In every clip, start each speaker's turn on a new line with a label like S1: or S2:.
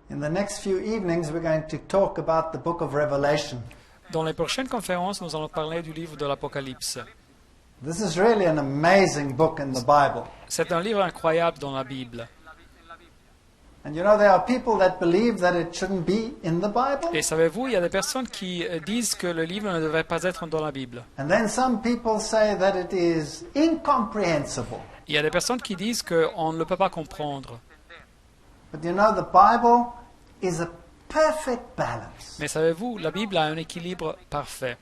S1: In the next few evenings, we're going to talk about the book of Revelation.
S2: Dans les prochaines conférences, nous allons parler du livre de l'Apocalypse.
S1: This is really an amazing book in the Bible.
S2: C'est un livre incroyable dans la Bible.
S1: And you know, there are people that believe that it shouldn't be in the Bible.
S2: Et savez-vous, il y a des personnes qui disent que le livre ne devrait pas être dans la Bible.
S1: And then some people say that it is incomprehensible.
S2: Il y a des personnes qui disent qu'on ne le peut pas comprendre.
S1: But you know, the Bible is a perfect balance.
S2: Mais savez-vous, la Bible a un équilibre parfait.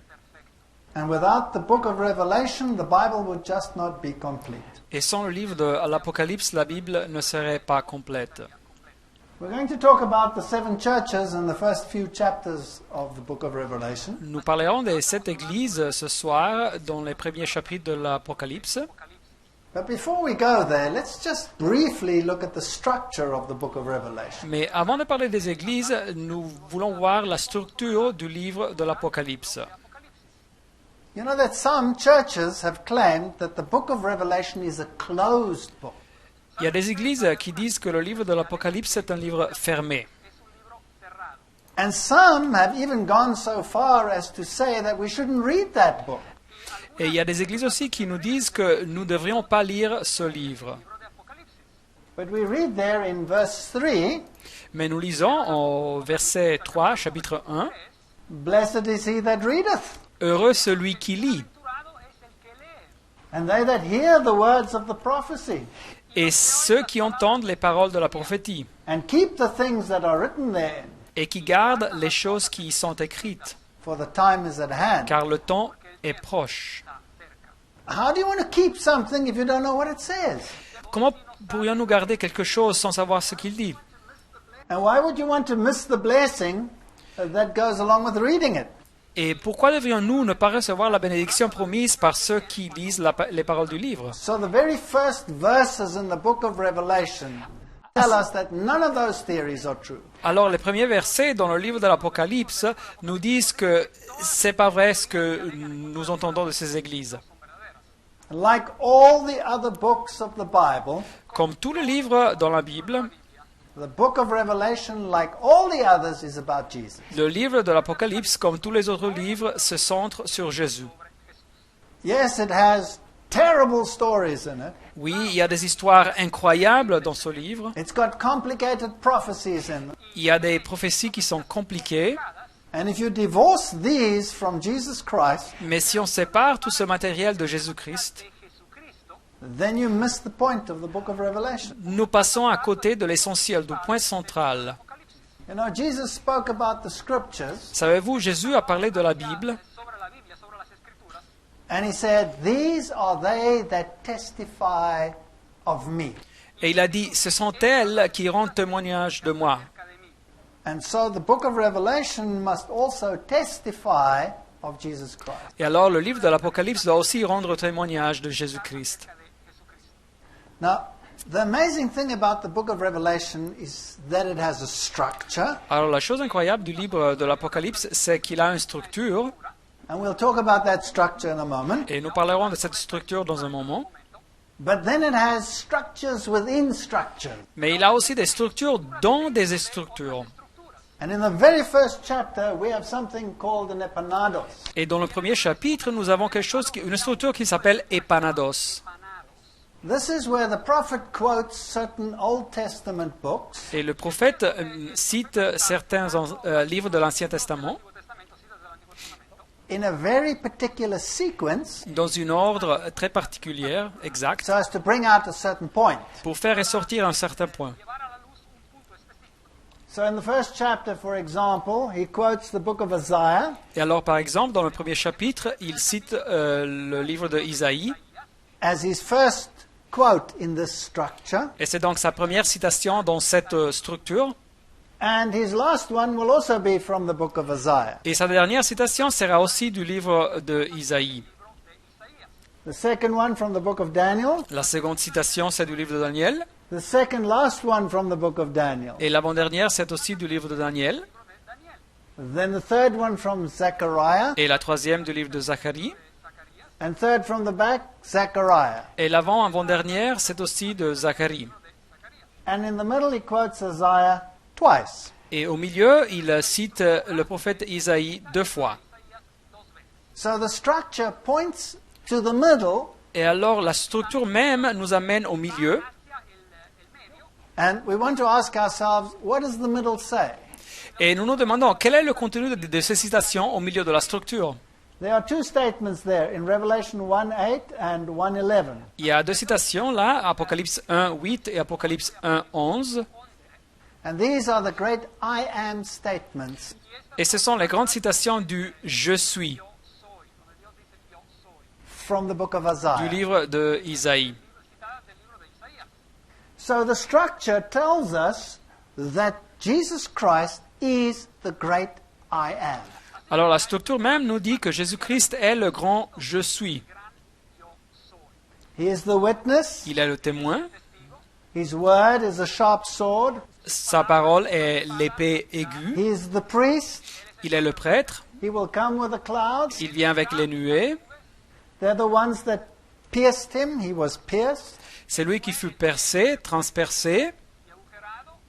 S1: And without the book of Revelation, the Bible would just not be complete.
S2: Et sans le livre de l'Apocalypse, la Bible ne serait pas complète.
S1: We're going to talk about the 7 churches in the first few chapters of the book of Revelation.
S2: Nous parlerons des 7 églises ce soir dans les premiers chapitres de l'Apocalypse.
S1: But before we go there, let's just briefly look at the structure of the book of Revelation.
S2: Mais avant de parler des églises, nous voulons voir la structure du livre de l'Apocalypse.
S1: You know that some churches have claimed that the book of Revelation is a closed book.
S2: Il y a des églises qui disent que le livre de l'Apocalypse est un livre fermé.
S1: And some have even gone so far as to say that we shouldn't read that book.
S2: Et il y a des églises aussi qui nous disent que nous ne devrions pas lire ce livre.
S1: But we read there in verse 3,
S2: Mais nous lisons au verset 3, chapitre 1,
S1: « Blessed is he that readeth,
S2: « Heureux celui qui lit,
S1: and they that hear the words of the prophecy,
S2: et ceux qui entendent les paroles de la prophétie,
S1: and keep the things that are written therein,
S2: et qui gardent les choses qui y sont écrites,
S1: for the time is at hand. »
S2: car le temps est proche.
S1: How do you want to keep something if you don't know what it says?
S2: Comment pourrions-nous garder quelque chose sans savoir ce qu'il dit?
S1: And why would you want to miss the blessing that goes along with reading it?
S2: Et pourquoi devrions-nous ne pas recevoir la bénédiction promise par ceux qui lisent les paroles du livre?
S1: So the very first verses in the book of Revelation tell us that none of those theories are true.
S2: Alors les premiers versets dans le livre de l'Apocalypse nous disent que c'est pas vrai ce que nous entendons de ces églises.
S1: Like all the other books of the Bible,
S2: Comme tous les livres dans la Bible,
S1: the book of Revelation, like all the others, is about Jesus.
S2: le livre de l'Apocalypse, comme tous les autres livres, se centre sur Jésus.
S1: Yes, it has terrible stories in it.
S2: Oui, il y a des histoires incroyables dans ce livre.
S1: It's got complicated prophecies in it.
S2: Il y a des prophéties qui sont compliquées.
S1: And if you divorce these from Jesus Christ,
S2: Mais si on sépare tout ce matériel de Jésus-Christ,
S1: then you miss the point of the book of Revelation.
S2: nous passons à côté de l'essentiel, du point central.
S1: You know, Jesus spoke about the scriptures,
S2: Savez-vous, Jésus a parlé de la Bible
S1: and he said, "These are they that testify of me."
S2: et il a dit, ce sont elles qui rendent témoignage de moi.
S1: And so the book of Revelation must also testify of Jesus Christ.
S2: Et alors le livre de l'Apocalypse doit aussi rendre témoignage de Jésus-Christ.
S1: Now, the amazing thing about the book of Revelation is that it has a structure,
S2: Alors la chose incroyable du livre de l'Apocalypse, c'est qu'il a une structure,
S1: and we'll talk about that structure in a moment.
S2: et nous parlerons de cette structure dans un moment.
S1: But then it has structures within structures.
S2: Mais il a aussi des structures dans des structures.
S1: And in the very first chapter, we have something called an epanados.
S2: Et dans le premier chapitre, nous avons une structure qui s'appelle Epanados.
S1: This is where the prophet quotes certain Old Testament books,
S2: Et le prophète cite certains livres de l'Ancien Testament
S1: in a very particular sequence,
S2: dans une ordre très particulière, exact,
S1: so as to bring out a certain point.
S2: pour faire ressortir un certain point.
S1: So in the first chapter, for example, he quotes the book of Isaiah,
S2: Et alors, par exemple, dans le premier chapitre, il cite le livre de Isaïe,
S1: as his first quote in this structure,
S2: et c'est donc sa première citation dans cette structure.
S1: and his last one will also be from the book of Isaiah.
S2: Et sa dernière citation sera aussi du livre de Isaïe.
S1: The second one from the book of Daniel,
S2: La seconde citation, c'est du livre de Daniel.
S1: the second last one from the book of Daniel.
S2: Et l'avant-dernière, c'est aussi du livre de Daniel.
S1: Then the third one from Zechariah,
S2: Et la troisième du livre de Zacharie.
S1: and third from the back, Zechariah.
S2: Et l'avant-avant-dernière, c'est aussi de Zacharie.
S1: And in the middle he quotes Isaiah twice.
S2: Et au milieu, il cite le prophète Isaïe 2 fois.
S1: So the structure points to the middle,
S2: Et alors la structure même nous amène au milieu.
S1: and we want to ask ourselves, what does the middle say?
S2: Et nous nous demandons quel est le contenu de ces citations au milieu de la structure.
S1: There are two statements there in Revelation 1:8 and 1:11.
S2: Il y a deux citations là, Apocalypse 1, 8 et Apocalypse 1, 11.
S1: And these are the great I am statements.
S2: Et ce sont les grandes citations du « Je suis »
S1: From the book of
S2: du
S1: Isaiah.
S2: livre de Isaïe.
S1: So the structure tells us that Jesus Christ is the great I am.
S2: Alors la structure même nous dit que Jésus-Christ est le grand « Je suis ».
S1: He is the witness.
S2: Il est le témoin,
S1: His word is a sharp sword.
S2: sa parole est l'épée aiguë,
S1: He is the priest.
S2: il est le prêtre,
S1: He will come with the clouds.
S2: il vient avec les nuées,
S1: They're the ones that pierced him. He was pierced.
S2: c'est lui qui fut percé, transpercé,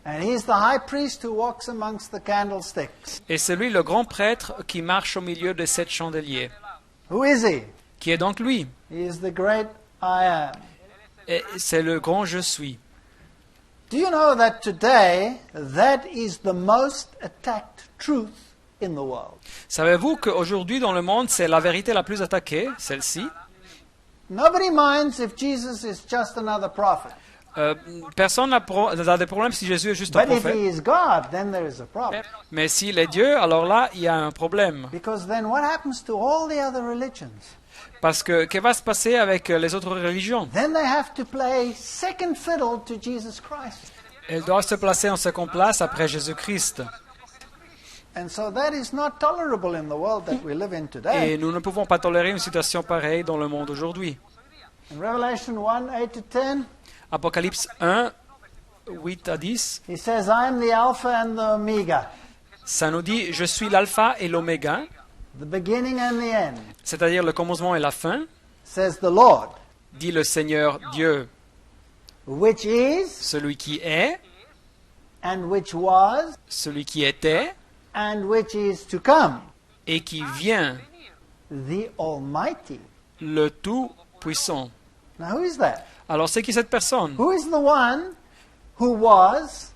S1: And he's the high priest who walks amongst the candlesticks.
S2: et c'est lui le grand prêtre qui marche au milieu de 7 chandeliers.
S1: Who is he?
S2: Qui est donc lui?
S1: He is the great I am.
S2: Et c'est le grand « Je suis ».
S1: Do you know that today that is the most attacked truth in the world?
S2: Savez-vous qu'aujourd'hui dans le monde, c'est la vérité la plus attaquée, celle-ci?
S1: Nobody minds if Jesus is just another prophet.
S2: Personne n'a des problèmes si Jésus est juste un
S1: But if
S2: prophète.
S1: he is God, then there is a problem.
S2: Mais s'il est Dieu, alors là, il y a un problème.
S1: Because then what happens to all the other religions?
S2: Parce que, qu'est-ce va se passer avec les autres religions?
S1: Then they have to play second fiddle to Jesus Christ.
S2: Elles doivent se placer en seconde place après Jésus-Christ.
S1: And so that is not tolerable in the world that we live in
S2: Et
S1: today.
S2: nous ne pouvons pas tolérer une situation pareille dans le monde aujourd'hui.
S1: In Revelation 1:8-10,
S2: Apocalypse 1, 8 à 10,
S1: he says, I am the Alpha and the Omega,
S2: ça nous dit « Je suis l'alpha et l'oméga »,
S1: the beginning and the end,
S2: c'est-à-dire le commencement et la fin,
S1: says the Lord,
S2: dit le Seigneur Dieu,
S1: which is,
S2: celui qui est,
S1: and which was,
S2: celui qui était
S1: and which is to come,
S2: et qui vient,
S1: the Almighty.
S2: le Tout-Puissant.
S1: Now who is that?
S2: Alors c'est qui cette personne?
S1: Who is the one who was,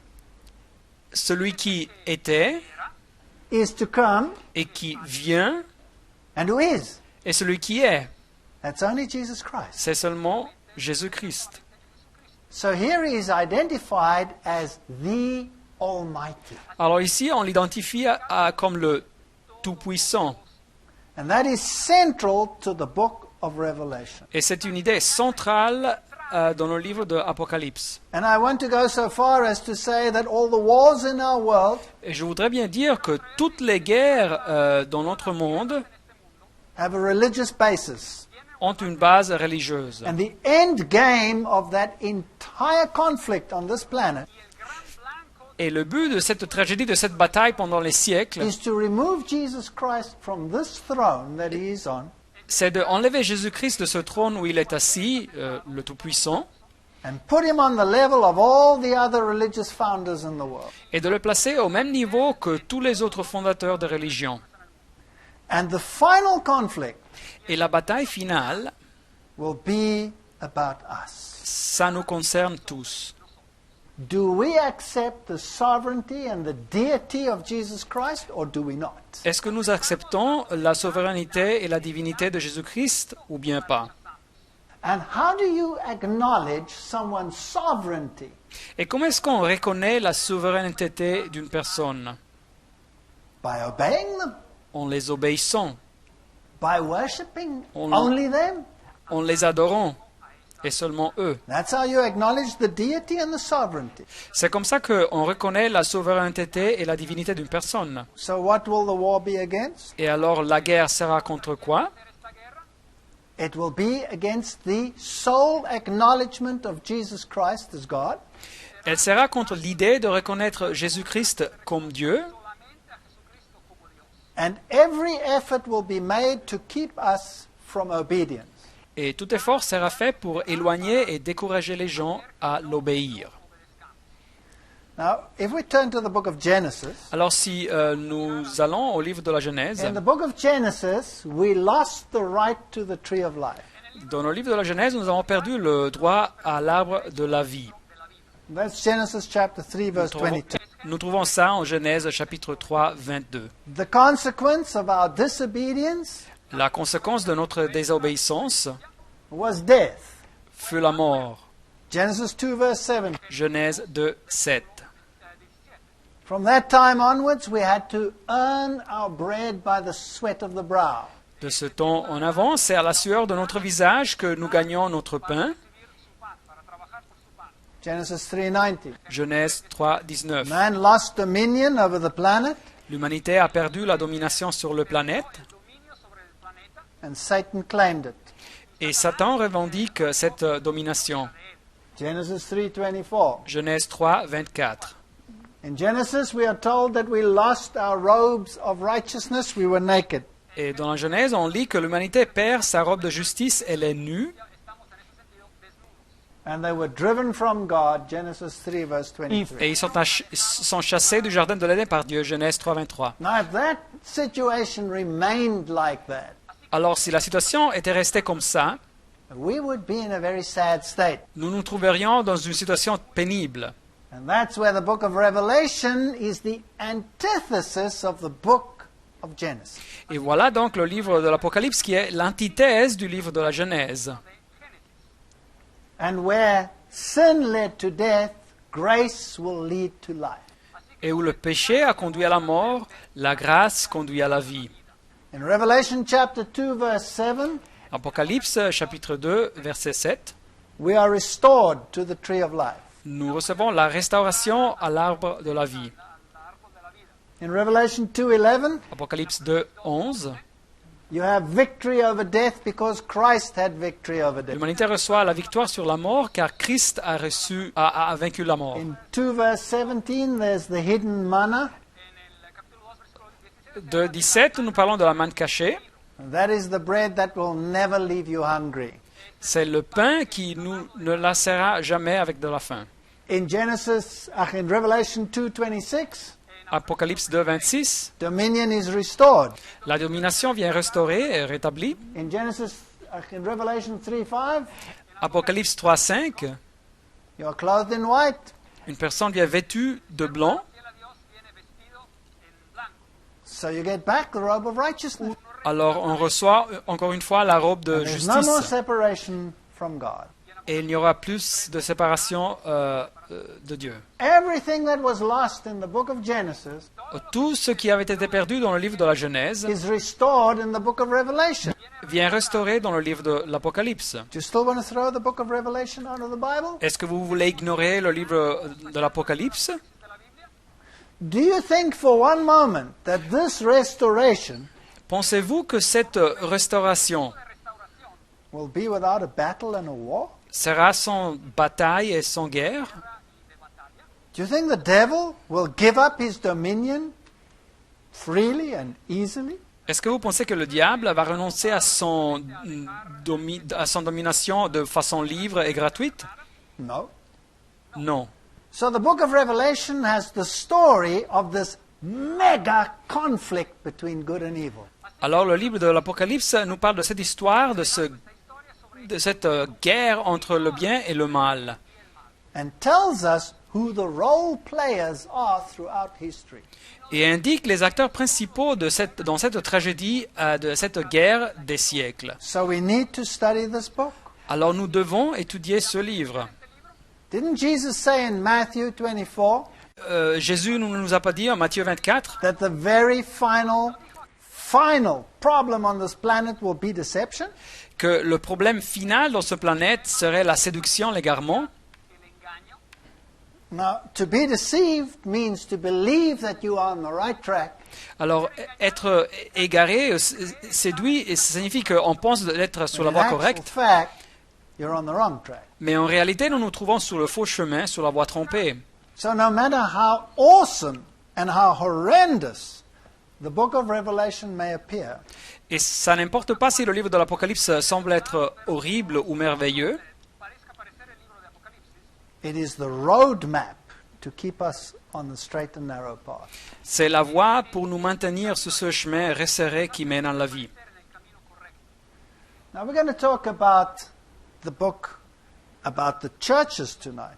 S2: Celui qui était
S1: is to come,
S2: et qui vient
S1: and who is?
S2: et celui qui est.
S1: That's only Jesus Christ.
S2: C'est seulement Jésus-Christ.
S1: So here he is identified as the Almighty.
S2: Alors ici, on l'identifie comme le Tout-Puissant.
S1: And that is central to the book of Revelation.
S2: Et c'est une idée centrale dans le livre de Apocalypse.
S1: And I want to go so far as to say that all the wars in our world
S2: Et je voudrais bien dire que toutes les guerres dans notre monde
S1: have a religious basis.
S2: ont une base religieuse.
S1: And the end game of that entire conflict on this planet
S2: Et le but de cette tragédie, de cette bataille pendant les siècles,
S1: is to remove Jesus Christ from this throne that he is on
S2: c'est d'enlever Jésus-Christ de ce trône où il est assis, le Tout-Puissant,
S1: and put him on the level of all the other religious founders in the world.
S2: et de le placer au même niveau que tous les autres fondateurs de religions.
S1: And the final conflict
S2: Et la bataille finale,
S1: will be about us.
S2: ça nous concerne tous.
S1: Do we accept the sovereignty and the deity of Jesus Christ or do we not?
S2: Est-ce que nous acceptons la souveraineté et la divinité de Jésus-Christ ou bien pas?
S1: And how do you acknowledge someone's sovereignty?
S2: Et comment est-ce qu'on reconnaît la souveraineté d'une personne?
S1: By obeying them?
S2: En les obéissant,
S1: By worshipping
S2: On-
S1: only them?
S2: en les adorant, et seulement eux.
S1: That's how you acknowledge the deity and the sovereignty.
S2: C'est comme ça qu'on reconnaît la souveraineté et la divinité d'une personne.
S1: So what will the war be against?
S2: Et alors la guerre sera contre quoi?
S1: It will be against the sole acknowledgement of Jesus Christ as God
S2: Elle sera contre l'idée de reconnaître Jésus-Christ comme Dieu,
S1: and every effort will be made to keep us from obedience.
S2: et tout effort sera fait pour éloigner et décourager les gens à l'obéir.
S1: Now, if we turn to the book of Genesis,
S2: Alors si nous allons au livre de la Genèse,
S1: in the book of Genesis, we lost the right to the tree of life.
S2: dans le livre de la Genèse, nous avons perdu le droit à l'arbre de la vie.
S1: That's Genesis chapter 3, verse 22.
S2: Nous trouvons ça en Genèse chapitre 3, 22.
S1: The consequence of our disobedience
S2: La conséquence de notre désobéissance
S1: was death.
S2: fut la mort.
S1: Genesis 2, verse 7.
S2: Genèse 2, 7.
S1: From that time onwards, we had to earn our bread by the sweat of the brow.
S2: De ce temps en avant, c'est à la sueur de notre visage que nous gagnons notre pain.
S1: Genesis 3:19.
S2: Genèse 3, 19.
S1: Man lost dominion over the planet,
S2: L'humanité a perdu la domination sur la planète
S1: and Satan claimed it.
S2: et Satan revendique cette domination.
S1: Genesis 3:24.
S2: Genèse 3, 24.
S1: In Genesis, we are told that we lost our robes of righteousness. We were naked.
S2: Et dans la Genèse, on lit que l'humanité perd sa robe de justice, elle est nue,
S1: And they were driven from God. Genesis 3, verse 23.
S2: et ils sont chassés du jardin de l'Éden par Dieu. Genèse 3, 23.
S1: Now, if that situation remained like that,
S2: Alors, si la situation était restée comme ça,
S1: we would be in a very sad state.
S2: nous nous trouverions dans une situation pénible.
S1: And that's where the book of Revelation is the antithesis of the book of Genesis.
S2: Et voilà donc le livre de l'Apocalypse qui est l'antithèse du livre de la Genèse.
S1: And where sin led to death, grace will lead to life.
S2: Et où le péché a conduit à la mort, la grâce conduit à la vie.
S1: In Revelation chapter 2, verse 7,
S2: Apocalypse chapitre 2, verset 7.
S1: we are restored to the tree of life.
S2: Nous recevons la restauration à l'arbre de la vie.
S1: In Revelation 2:11,
S2: Apocalypse 2, 11.
S1: you have victory over death because Christ had victory over death.
S2: L'humanité reçoit la victoire sur la mort car Christ a vaincu la mort.
S1: In 2 verse 17, there's the hidden manna.
S2: De 17, nous parlons de la manne cachée.
S1: And that is the bread that will never leave you hungry.
S2: C'est le pain qui nous ne lassera jamais avec de la faim.
S1: In Revelation 2:26,
S2: Apocalypse 2, 26.
S1: dominion is restored.
S2: La domination vient restaurée et rétablie.
S1: In Revelation 3:5,
S2: Apocalypse 3, 5.
S1: you are clothed in white.
S2: Une personne vient vêtue de blanc.
S1: So you get back the robe of righteousness.
S2: Alors on reçoit encore une fois la robe de
S1: There's no more
S2: justice.
S1: separation from God.
S2: Et il n'y aura plus de séparation de Dieu.
S1: Everything that was lost in the book of Genesis
S2: Tout ce qui avait été perdu dans le livre de la Genèse
S1: is restored in the book of Revelation.
S2: vient restaurer dans le livre de l'Apocalypse.
S1: Do you still want to throw the book of Revelation out of the Bible?
S2: Est-ce que vous voulez ignorer le livre de l'Apocalypse?
S1: Do you think for one moment that this restoration
S2: Pensez-vous que cette restauration
S1: will be without a battle and a war?
S2: sera sans bataille et sans guerre?
S1: Do you think the devil will give up his dominion freely and easily?
S2: Est-ce que vous pensez que le diable va renoncer à son domination de façon libre et gratuite?
S1: No.
S2: Non.
S1: So the book of Revelation has the story of this mega conflict between good and evil.
S2: Alors le livre de l'Apocalypse nous parle de cette histoire, de cette guerre entre le bien et le mal.
S1: And tells us who the role players are throughout history.
S2: Et indique les acteurs principaux dans cette tragédie, de cette guerre des siècles.
S1: So we need to study this book.
S2: Alors nous devons étudier ce livre.
S1: Didn't Jesus say in Matthew 24
S2: Jésus ne nous a pas dit en Matthieu 24
S1: that the very final problem on this planet will be deception?
S2: que le problème final dans cette planète serait la séduction, l'égarement.
S1: Now, to be deceived means to believe that you are on the right track,
S2: Alors être égaré, séduit, et ça signifie qu'on pense d'être sur la
S1: in
S2: voie
S1: actual
S2: correcte,
S1: fact, you're on the wrong track.
S2: mais en réalité nous nous trouvons sur le faux chemin, sur la voie trompée.
S1: So no matter how awesome and how horrendous the book of Revelation may appear,
S2: Et ça n'importe pas si le livre de l'Apocalypse semble être horrible ou merveilleux,
S1: it is the roadmap to keep us on the straight and narrow path.
S2: C'est la voie pour nous maintenir sur ce chemin resserré qui mène à la vie.
S1: Now we're going to talk about the book about the churches tonight.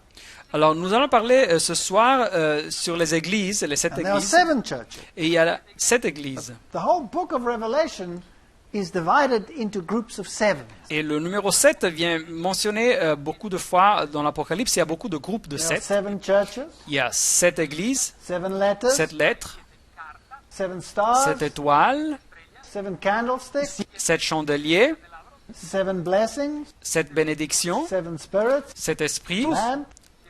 S2: Alors, nous allons parler ce soir sur les églises, les 7
S1: And there are
S2: églises.
S1: 7 churches.
S2: Et il y a 7 églises.
S1: The whole book of Revelation is divided into groups of 7.
S2: Et le numéro 7 vient mentionner beaucoup de fois dans l'Apocalypse. Il y a beaucoup de groupes de
S1: There are
S2: 7.
S1: 7 churches,
S2: Il y a 7 églises,
S1: 7 letters,
S2: 7 lettres,
S1: 7 stars,
S2: 7 étoiles,
S1: 7 candlesticks,
S2: 7 chandeliers,
S1: 7 blessings,
S2: 7 bénédictions,
S1: 7 spirits,
S2: 7 esprits,
S1: lamp,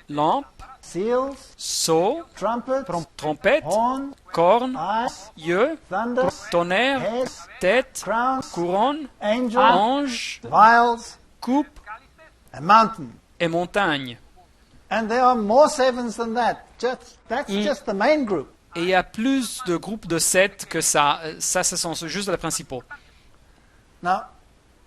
S2: lampes,
S1: seals,
S2: sceaux,
S1: trumpets,
S2: trompettes,
S1: horns,
S2: cornes,
S1: eyes,
S2: yeux,
S1: thunder,
S2: tonnerre,
S1: heads,
S2: tête,
S1: crowns,
S2: couronne,
S1: angels,
S2: ange,
S1: vials,
S2: coupe
S1: and mountain.
S2: et montagne.
S1: And there are more sevens than that. That's just the main group.
S2: Et il y a plus de groupes de 7 que ça. Ça, ce sont juste les principaux.
S1: Now,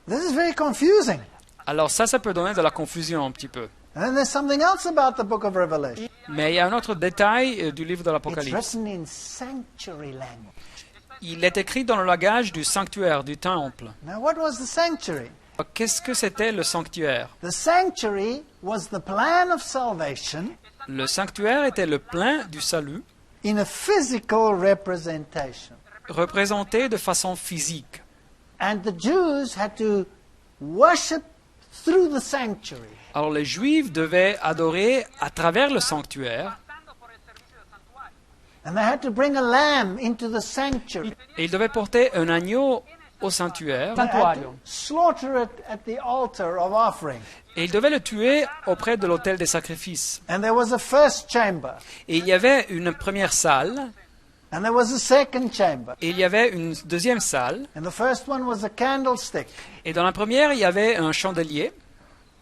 S1: this is very confusing.
S2: Alors ça peut donner de la confusion un petit peu.
S1: And then there's something else about the book of Revelation.
S2: Mais il y a un autre détail du livre de
S1: It's
S2: l'Apocalypse.
S1: written in sanctuary language.
S2: Il est écrit dans le langage du sanctuaire, du temple.
S1: Now, what was the sanctuary?
S2: Qu'est-ce que c'était le sanctuaire?
S1: The sanctuary was the plan of salvation
S2: Le sanctuaire était le plein du salut,
S1: in a physical representation.
S2: représenté de façon physique.
S1: And the Jews had to worship through the sanctuary.
S2: Alors les Juifs devaient adorer à travers le sanctuaire,
S1: And they had to bring a lamb into the sanctuary.
S2: et ils devaient porter un agneau au sanctuaire,
S1: They had to slaughter it at the altar of offering.
S2: et ils devaient le tuer auprès de l'autel des sacrifices.
S1: And there was a first chamber.
S2: Et il y avait une première salle,
S1: And there was a second chamber.
S2: et il y avait une deuxième salle,
S1: And the first one was a candlestick
S2: et dans la première, il y avait un chandelier,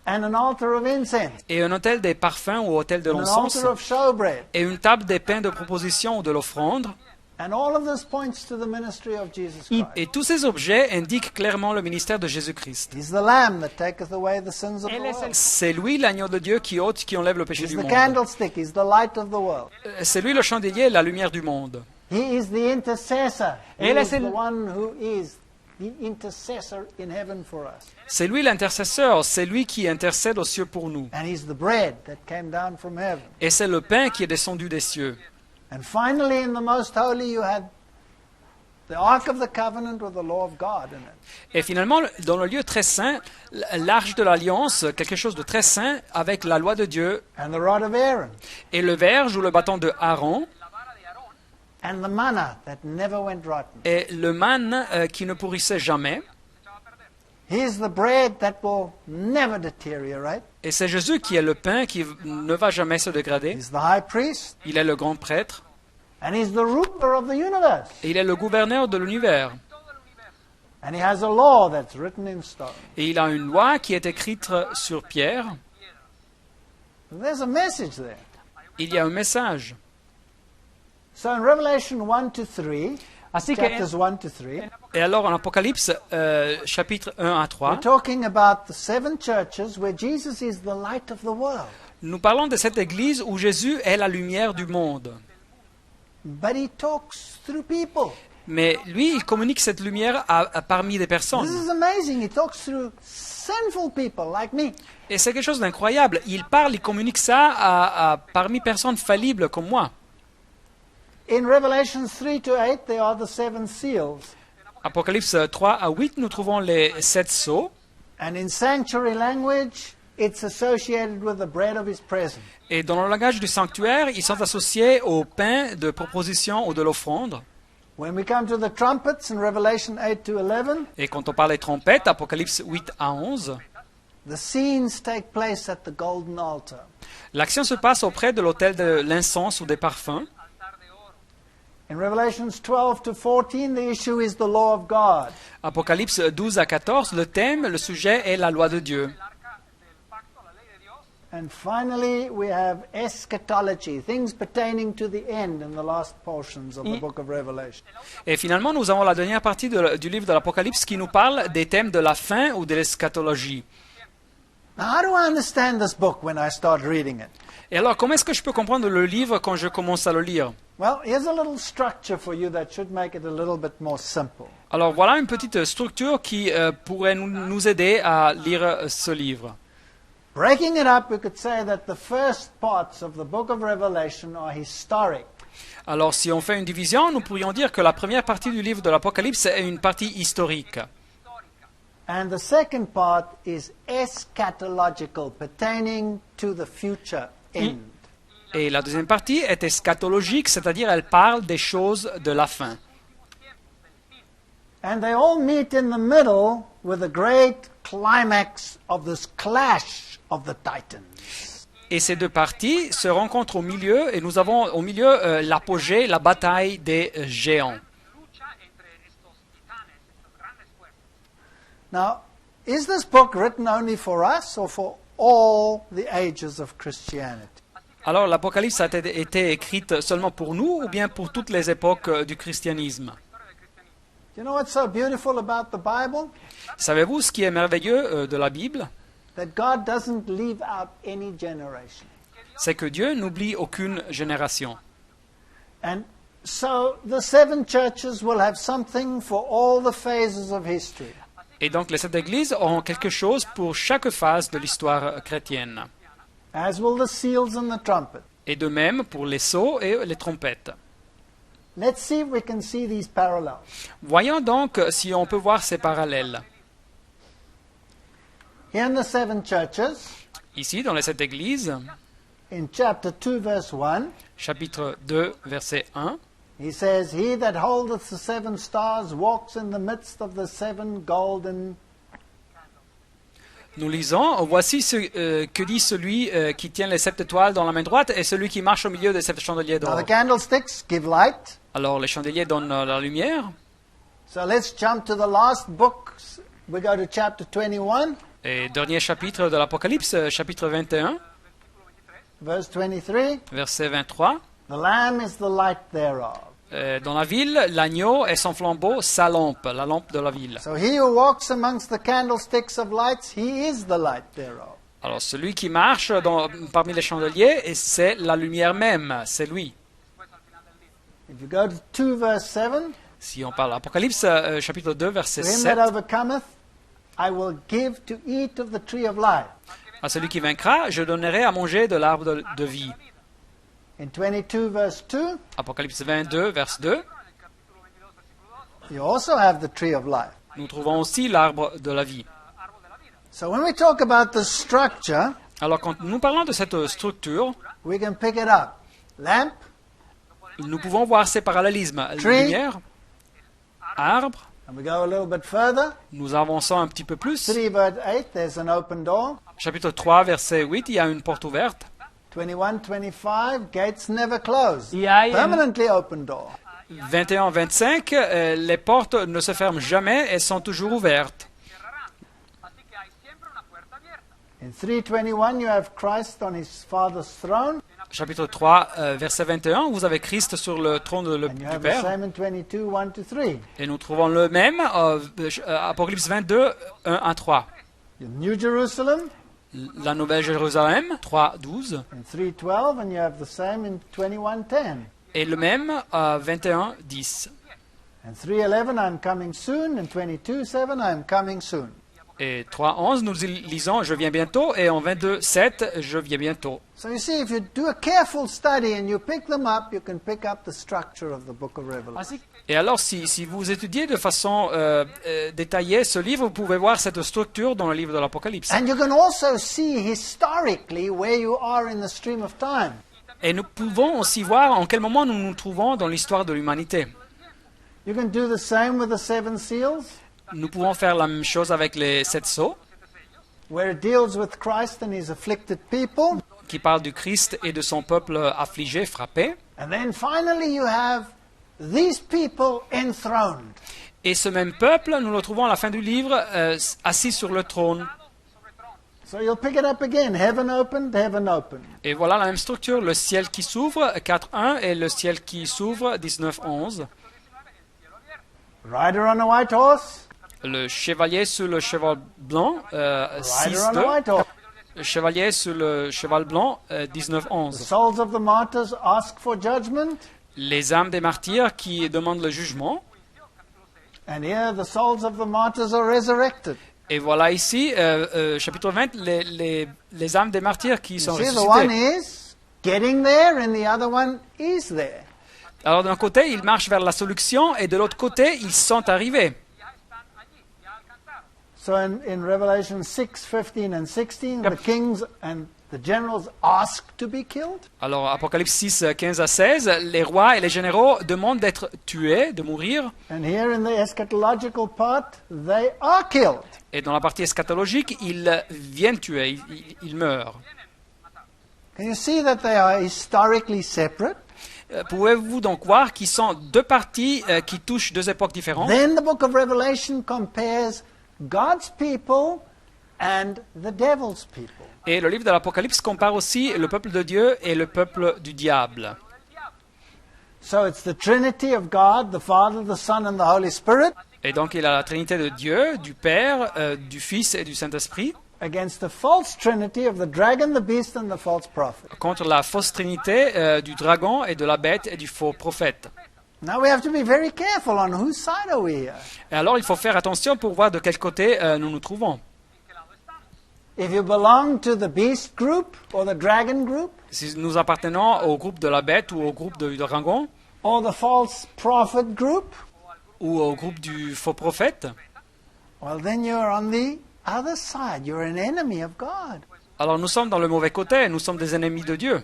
S1: and an altar of incense,
S2: et un autel des parfums ou autel de
S1: and an
S2: l'encens,
S1: altar of showbread.
S2: et une table des pains de proposition ou de l'offrande.
S1: And all of this points to the ministry of Jesus Christ.
S2: Et tous ces objets indiquent clairement le ministère de Jésus-Christ.
S1: He's the lamb that taketh away the sins of the world.
S2: C'est lui l'agneau de Dieu qui ôte, qui enlève le péché
S1: He's
S2: du
S1: the
S2: monde.
S1: candlestick. He's the light of the world.
S2: C'est lui le chandelier, la lumière du monde.
S1: He is the intercessor. He
S2: Él
S1: is
S2: es
S1: the
S2: el-
S1: one who is the intercessor in heaven for us.
S2: C'est lui l'intercesseur, c'est lui qui intercède aux cieux pour nous.
S1: And he's the bread that came down from heaven.
S2: Et c'est le pain qui est descendu des cieux.
S1: And finally, in the most holy, you had the Ark of the Covenant with the law of God in it.
S2: Et finalement, dans le lieu très saint, l'arche de l'alliance, quelque chose de très saint, avec la loi de Dieu,
S1: And the rod of Aaron.
S2: et le verge ou le bâton de Aaron,
S1: And the manna that never went rotten.
S2: et le manne qui ne pourrissait jamais.
S1: He's the bread that will never deteriorate.
S2: Et c'est Jésus qui est le pain qui ne va jamais se dégrader.
S1: He's the high priest.
S2: Il est le grand prêtre,
S1: And he's the ruler of the universe.
S2: et il est le gouverneur de l'univers.
S1: And he has a law that's written in stone.
S2: Et il a une loi qui est écrite sur pierre.
S1: There's a message there.
S2: Il y a un message.
S1: So in Revelation 1 to 3,
S2: Ainsi que,
S1: chapters 1 to 3,
S2: et alors en Apocalypse, chapitre 1 à 3,
S1: we're talking about the 7 churches where Jesus is the light of the world.
S2: nous parlons de cette église où Jésus est la lumière du monde.
S1: But he talks through people.
S2: Mais lui, il communique cette lumière parmi des
S1: This
S2: personnes.
S1: is amazing. He talks through sinful people like me.
S2: Et c'est quelque chose d'incroyable. Il parle, il communique ça parmi personnes fallibles comme moi.
S1: In Revelation 3 to 8, there are the 7 seals.
S2: Apocalypse 3 à 8, nous trouvons les 7 sceaux.
S1: And in sanctuary language, it's associated with the bread of his presence.
S2: Et dans le langage du sanctuaire, ils sont associés au pain de proposition ou de l'offrande.
S1: When we come to the trumpets in Revelation 8 to 11,
S2: Et quand on parle des trompettes, Apocalypse 8 à 11,
S1: the scenes take place at the golden altar.
S2: l'action se passe auprès de l'autel de l'incense ou des parfums.
S1: In Revelations 12 to 14, the issue is the law of God.
S2: Apocalypse 12 à 14, le thème, le sujet est la loi de Dieu.
S1: And finally, we have eschatology, things pertaining to the end in the last portions of the book of Revelation.
S2: Et finalement, nous avons la dernière partie du livre de l'Apocalypse qui nous parle des thèmes de la fin ou de l'eschatologie.
S1: Now, how do I understand this book when I start reading it?
S2: Et alors, comment est-ce que je peux comprendre le livre quand je commence à le lire?
S1: Well, here's a little structure for you that should make it a little bit more simple.
S2: Alors voilà une petite structure qui pourrait nous aider à lire ce livre.
S1: Breaking it up, we could say that the first parts of the book of Revelation are historic.
S2: Alors si on fait une division, nous pourrions dire que la première partie du livre de l'Apocalypse est une partie historique.
S1: And the second part is eschatological, pertaining to the future end.
S2: Et la deuxième partie est eschatologique, c'est-à-dire elle parle des choses de la fin.
S1: And they all meet in the middle with a great climax of this clash of the titans.
S2: Et ces deux parties se rencontrent au milieu, et nous avons au milieu l'apogée, la bataille des géants.
S1: Now, is this book written only for us or for all the ages of Christianity?
S2: Alors l'Apocalypse a été écrite seulement pour nous ou bien pour toutes les époques du christianisme?
S1: You know what's so beautiful about the Bible?
S2: Savez-vous ce qui est merveilleux de la Bible?
S1: That God doesn't leave out any generation.
S2: C'est que Dieu n'oublie aucune génération.
S1: And so the seven churches will have something for all the phases of history.
S2: Et donc les sept églises auront quelque chose pour chaque phase de l'histoire chrétienne.
S1: As will the seals and the trumpet.
S2: Et de même pour les sceaux et les trompettes.
S1: Let's see if we can see these parallels.
S2: Voyons donc si on peut voir ces parallèles.
S1: Here in the seven churches,
S2: Ici, dans les sept églises,
S1: in chapter 2, verse 1,
S2: chapitre 2, verset 1,
S1: he says, He that holdeth the seven stars walks in the midst of the seven golden.
S2: nous lisons, voici ce que dit celui qui tient les sept étoiles dans la main droite et celui qui marche au milieu des sept chandeliers
S1: Now
S2: d'or.
S1: the candlesticks give light.
S2: Alors les chandeliers donnent la lumière.
S1: So let's jump to the last book. We go to chapter 21,
S2: Et dernier chapitre de l'Apocalypse, chapitre 21,
S1: verse 23.
S2: verset 23.
S1: The Lamb is the light thereof.
S2: Dans la ville, l'agneau et son flambeau, sa lampe, la lampe de la ville.
S1: So he who walks amongst the candlesticks of lights, he is the light thereof.
S2: Alors celui qui marche parmi les chandeliers, et c'est la lumière même, c'est lui.
S1: If you go to 2 verse 7,
S2: Si on parle Apocalypse, chapitre 2, verset
S1: to him
S2: 7,
S1: that overcometh, I will give to eat of the tree of life.
S2: à celui qui vaincra, je donnerai à manger de l'arbre de vie.
S1: In 22 verse 2,
S2: Apocalypse 22, verset 2,
S1: you also have the tree of life.
S2: nous trouvons aussi l'arbre de la vie.
S1: So when we talk about the structure,
S2: Alors quand nous parlons de cette structure,
S1: we can pick it up. Lamp,
S2: nous pouvons voir ces parallélismes.
S1: Tree.
S2: Lumière, arbre,
S1: and we go a little bit further.
S2: nous avançons un petit peu plus.
S1: 3 verse 8, there's an open door.
S2: Chapitre 3, verset 8, il y a une porte ouverte.
S1: 21, 25, gates never close.
S2: Il y a une-
S1: Permanently open door.
S2: 21, 25, les portes ne se ferment jamais, elles sont toujours ouvertes.
S1: In 3:21, you have Christ on his Father's throne,
S2: Chapitre 3, verset 21, vous avez Christ sur le trône
S1: and you
S2: du
S1: have the
S2: Père.
S1: same in 22, 1 to 3.
S2: Et nous trouvons le même, Apocalypse 22, 1 à 3.
S1: The New Jerusalem
S2: La Nouvelle Jérusalem, 3, 12.
S1: in 3:12, and you have the same in 21:10.
S2: Et le même, 21, 10.
S1: And 3:11, I'm coming soon, and 22:7, I'm coming soon.
S2: Et 3, 11, nous lisons, je viens bientôt. Et en 22, 7, je viens bientôt.
S1: So you see, if you do a careful study and you pick them up, you can pick up the structure of the book of Revelation.
S2: Et alors, si vous étudiez de façon détaillée ce livre, vous pouvez voir cette structure dans le livre de l'Apocalypse.
S1: And you can also see historically where you are in the stream of time.
S2: Et nous pouvons aussi voir en quel moment nous nous trouvons dans l'histoire de l'humanité.
S1: You can do the same with the seven seals,
S2: Nous pouvons faire la même chose avec les 7 sceaux,
S1: where it deals with Christ and his afflicted people.
S2: qui parlent du Christ et de son peuple affligé, frappé.
S1: And then finally you have these people enthroned.
S2: Et ce même peuple, nous le trouvons à la fin du livre, assis sur le trône.
S1: So you'll pick it up again. Heaven opened, heaven opened.
S2: Et voilà la même structure, le ciel qui s'ouvre, 4.1, et le ciel qui s'ouvre, 19.11.
S1: Rider on a white horse,
S2: Le chevalier sur le cheval blanc,
S1: rider on a
S2: 6.2.
S1: white horse.
S2: chevalier sur le cheval blanc,
S1: The
S2: 19-11.
S1: souls of the martyrs ask for judgment,
S2: Les âmes des martyrs qui demandent le jugement.
S1: and here the souls of the martyrs are resurrected.
S2: Et voilà ici, chapitre 20, les âmes des martyrs qui sont
S1: See, the one
S2: ressuscités.
S1: is getting there, and the other one is there.
S2: Alors d'un côté, ils marchent vers la solution et de l'autre côté, ils sont arrivés.
S1: So in Revelation 6, 15 and 16, the kings and the generals ask to be killed.
S2: Alors Apocalypse 6, 15 à 16, les rois et les généraux demandent d'être tués, de mourir.
S1: And here in the eschatological part, they are killed.
S2: Et dans la partie eschatologique, ils viennent tuer, ils meurent.
S1: Can you see that they are historically separate?
S2: Pouvez-vous donc voir qu'ils sont deux parties qui touchent deux époques différentes?
S1: Then the book of Revelation compares God's people and the devil's people.
S2: Et le livre de l'Apocalypse compare aussi le peuple de Dieu et le peuple du diable.
S1: So it's the Trinity of God, the Father, the Son, and the Holy Spirit,
S2: Et donc il a la Trinité de Dieu, du Père, du Fils et du Saint-Esprit,
S1: against the false Trinity of the dragon, the beast, and the false prophet.
S2: contre la fausse Trinité du dragon et de la bête et du faux prophète.
S1: Now we have to be very careful on whose side are we here.
S2: Et alors il faut faire attention pour voir de quel côté nous nous trouvons.
S1: If you belong to the beast group or the dragon group
S2: Si nous appartenons au groupe de la bête ou au groupe du dragon
S1: or the false prophet group,
S2: ou au groupe du faux prophète,
S1: well, then you're on the other side. You're an enemy of God.
S2: alors nous sommes dans le mauvais côté, nous sommes des ennemis de Dieu.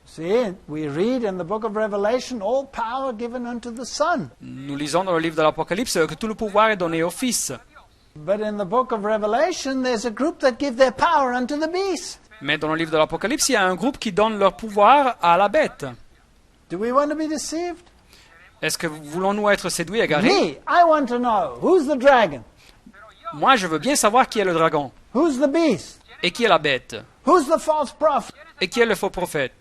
S1: See, we read in the book of Revelation, all power given unto the Son.
S2: Nous lisons dans le livre de l'Apocalypse que tout le pouvoir est donné au Fils.
S1: But in the book of Revelation, there's a group that give their power unto the beast.
S2: Mais dans le livre de l'Apocalypse, il y a un groupe qui donne leur pouvoir à la bête.
S1: Do we want to be deceived?
S2: Est-ce que voulons-nous être séduits, égarés?
S1: Me, I want to know who's the dragon,
S2: Moi, je veux bien savoir qui est le dragon,
S1: who's the beast,
S2: et qui est la bête,
S1: who's the false prophet.
S2: et qui est le faux prophète.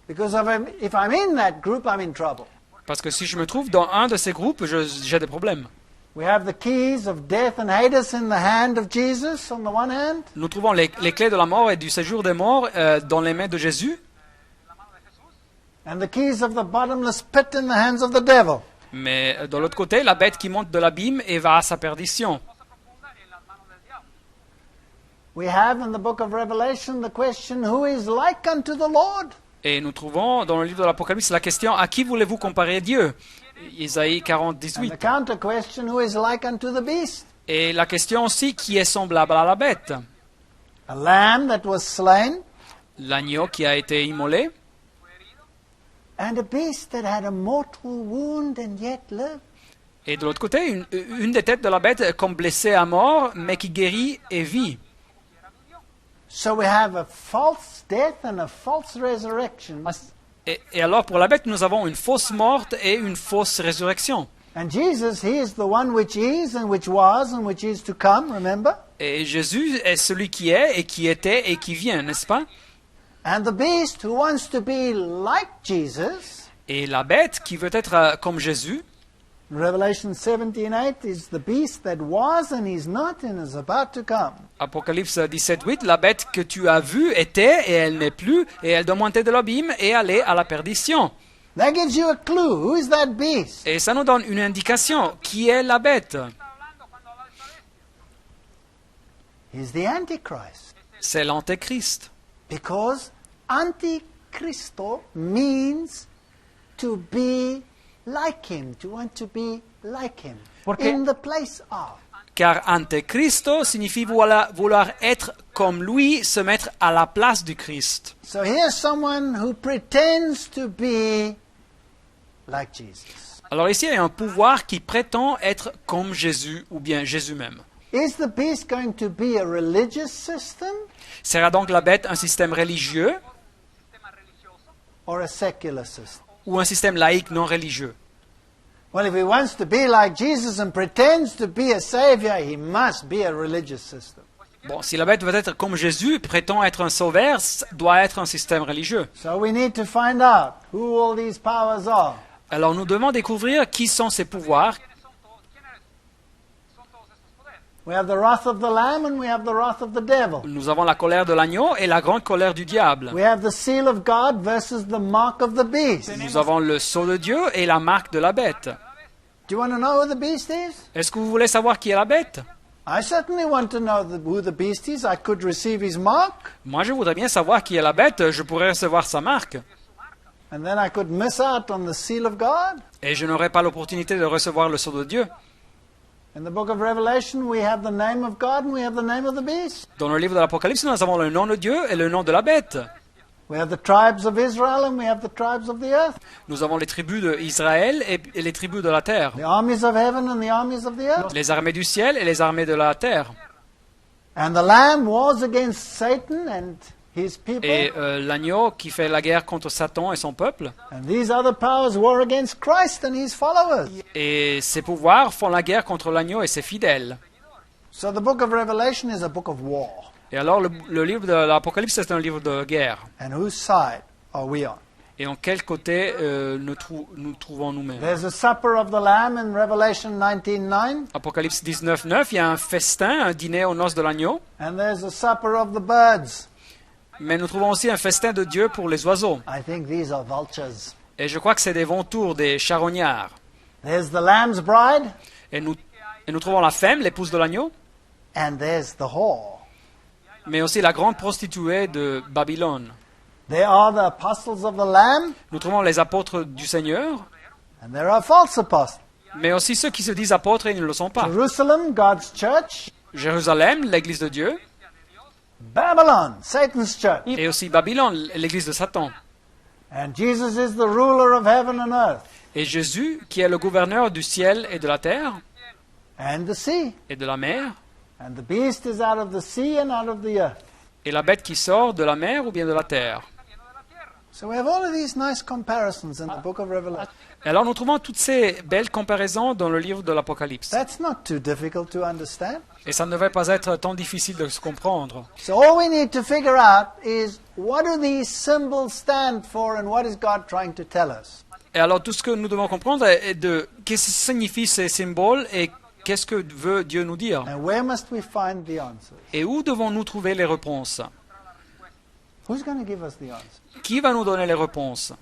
S1: Because if I'm in that group, I'm in trouble.
S2: Parce que si je me trouve dans un de ces groupes, j'ai des problèmes.
S1: We have the keys of death and Hades in the hand of Jesus on the one hand,
S2: Nous trouvons les clés de la mort et du séjour des morts dans les mains de Jésus,
S1: and the keys of the bottomless pit in the hands of the devil.
S2: mais de l'autre côté, la bête qui monte de l'abîme et va à sa perdition.
S1: We have in the book of Revelation the question, who is like unto the Lord?
S2: Et nous trouvons dans le livre de l'Apocalypse la question, à qui voulez-vous comparer Dieu? Isaïe 40,
S1: And
S2: 18.
S1: the counter question, who is like unto the beast?
S2: Et la question aussi, qui est semblable à la bête?
S1: A lamb that was slain,
S2: L'agneau qui a été immolé,
S1: and a beast that had a mortal wound and yet lived.
S2: et de l'autre côté, une des têtes de la bête comme blessée à mort, mais qui guérit et vit.
S1: So we have a false death and a false resurrection.
S2: Et alors pour la bête, nous avons une fausse morte et une fausse résurrection.
S1: And Jesus, he is the one which is and which was and which is to come, remember?
S2: Et Jésus est celui qui est et qui était et qui vient, n'est-ce pas?
S1: And the beast who wants to be like Jesus,
S2: Et la bête qui veut être comme Jésus,
S1: Revelation 17:8 is the beast that was and is not and is about to come.
S2: Apocalypse 17, 8, la bête que tu as vue était et elle n'est plus, et elle doit monter de l'abîme et aller à la perdition.
S1: That gives you a clue. Who is that beast?
S2: Et ça nous donne une indication. Qui est la bête?
S1: He's the Antichrist.
S2: C'est l'Antéchrist.
S1: Because Antichristo means to be like him, to want to be like him,
S2: Porque-
S1: in the place of.
S2: Car Antéchristo signifie vouloir être comme lui, se mettre à la place du Christ.
S1: So here's someone who pretends to be like Jesus.
S2: Alors ici, il y a un pouvoir qui prétend être comme Jésus ou bien Jésus même.
S1: Is the beast going to be a religious system
S2: Sera donc la bête un système religieux
S1: or a secular system?
S2: ou un système laïque non religieux?
S1: Well, if he wants to be like Jesus and pretends to be a savior, he must be a religious system.
S2: Bon, si la bête veut être comme Jésus, prétend être un sauveur, doit être un système religieux.
S1: So we need to find out who all these powers are.
S2: Alors nous devons découvrir qui sont ces pouvoirs.
S1: We have the wrath of the Lamb and we have the wrath of the devil.
S2: Nous avons la colère de l'agneau et la grande colère du diable.
S1: We have the seal of God versus the mark of the beast.
S2: Nous avons le sceau de Dieu et la marque de la bête.
S1: Do you want to know who the beast is?
S2: Est-ce que vous voulez savoir qui est la bête?
S1: I certainly want to know who the beast is. I could receive his mark,
S2: Moi, je voudrais bien savoir qui est la bête. Je pourrais recevoir sa marque.
S1: and then I could miss out on the seal of God.
S2: Et je n'aurai pas l'opportunité de recevoir le sceau de Dieu.
S1: In the book of Revelation, we have the name of God and we have the name of the beast.
S2: Dans le livre de l'Apocalypse, nous avons le nom de Dieu et le nom de la bête.
S1: We have the tribes of Israel and we have the tribes of the earth.
S2: Nous avons les tribus d'Israël et les tribus de la terre.
S1: The armies of heaven and the armies of the earth.
S2: Les armées du ciel et les armées de la terre.
S1: And the Lamb wars against Satan and his people.
S2: Et l'agneau qui fait la guerre contre Satan et son peuple.
S1: And these other powers war against Christ and his followers.
S2: Et ses pouvoirs font la guerre contre l'agneau et ses fidèles.
S1: So the book of Revelation is a book of war.
S2: Et alors le livre de l'Apocalypse, c'est un livre de guerre.
S1: And whose side are we on?
S2: Et en quel côté nous trouvons nous-mêmes?
S1: There's a supper of the Lamb in Revelation 19:9,
S2: Apocalypse 19:9, il y a un festin, un dîner aux noces de l'agneau.
S1: and there's a supper of the birds.
S2: Mais nous trouvons aussi un festin de Dieu pour les oiseaux.
S1: I think these are vultures.
S2: Et je crois que c'est des vautours, des charognards.
S1: There's the Lamb's bride,
S2: Et nous trouvons la femme, l'épouse de l'agneau,
S1: and there's the whore.
S2: mais aussi la grande prostituée de Babylone.
S1: There are the apostles of the Lamb,
S2: Nous trouvons les apôtres du Seigneur,
S1: and there are false apostles.
S2: mais aussi ceux qui se disent apôtres et ils ne le sont pas.
S1: Jerusalem, God's church.
S2: Jérusalem, l'église de Dieu,
S1: Babylon, Satan's church.
S2: et aussi Babylone, l'église de Satan.
S1: And Jesus is the ruler of heaven and earth,
S2: Et Jésus, qui est le gouverneur du ciel et de la terre
S1: and the sea.
S2: et de la mer,
S1: And the beast is out of the sea and out of the earth.
S2: et la bête qui sort de la mer ou bien de la terre.
S1: So we have all of these nice comparisons in the book of Revelation.
S2: Et alors nous trouvons toutes ces belles comparaisons dans le livre de l'Apocalypse.
S1: That's not too difficult to understand.
S2: Et ça ne devrait pas être tant difficile de se comprendre.
S1: So all we need to figure out is what do these symbols stand for and what is God trying to tell us?
S2: Et alors tout ce que nous devons comprendre est de qu'est-ce que signifient ces symboles et qu'est-ce que veut Dieu nous dire.
S1: And where must we find the answers?
S2: Et où devons-nous trouver les réponses?
S1: Who's going to give us the answers?
S2: Qui va nous donner les réponses?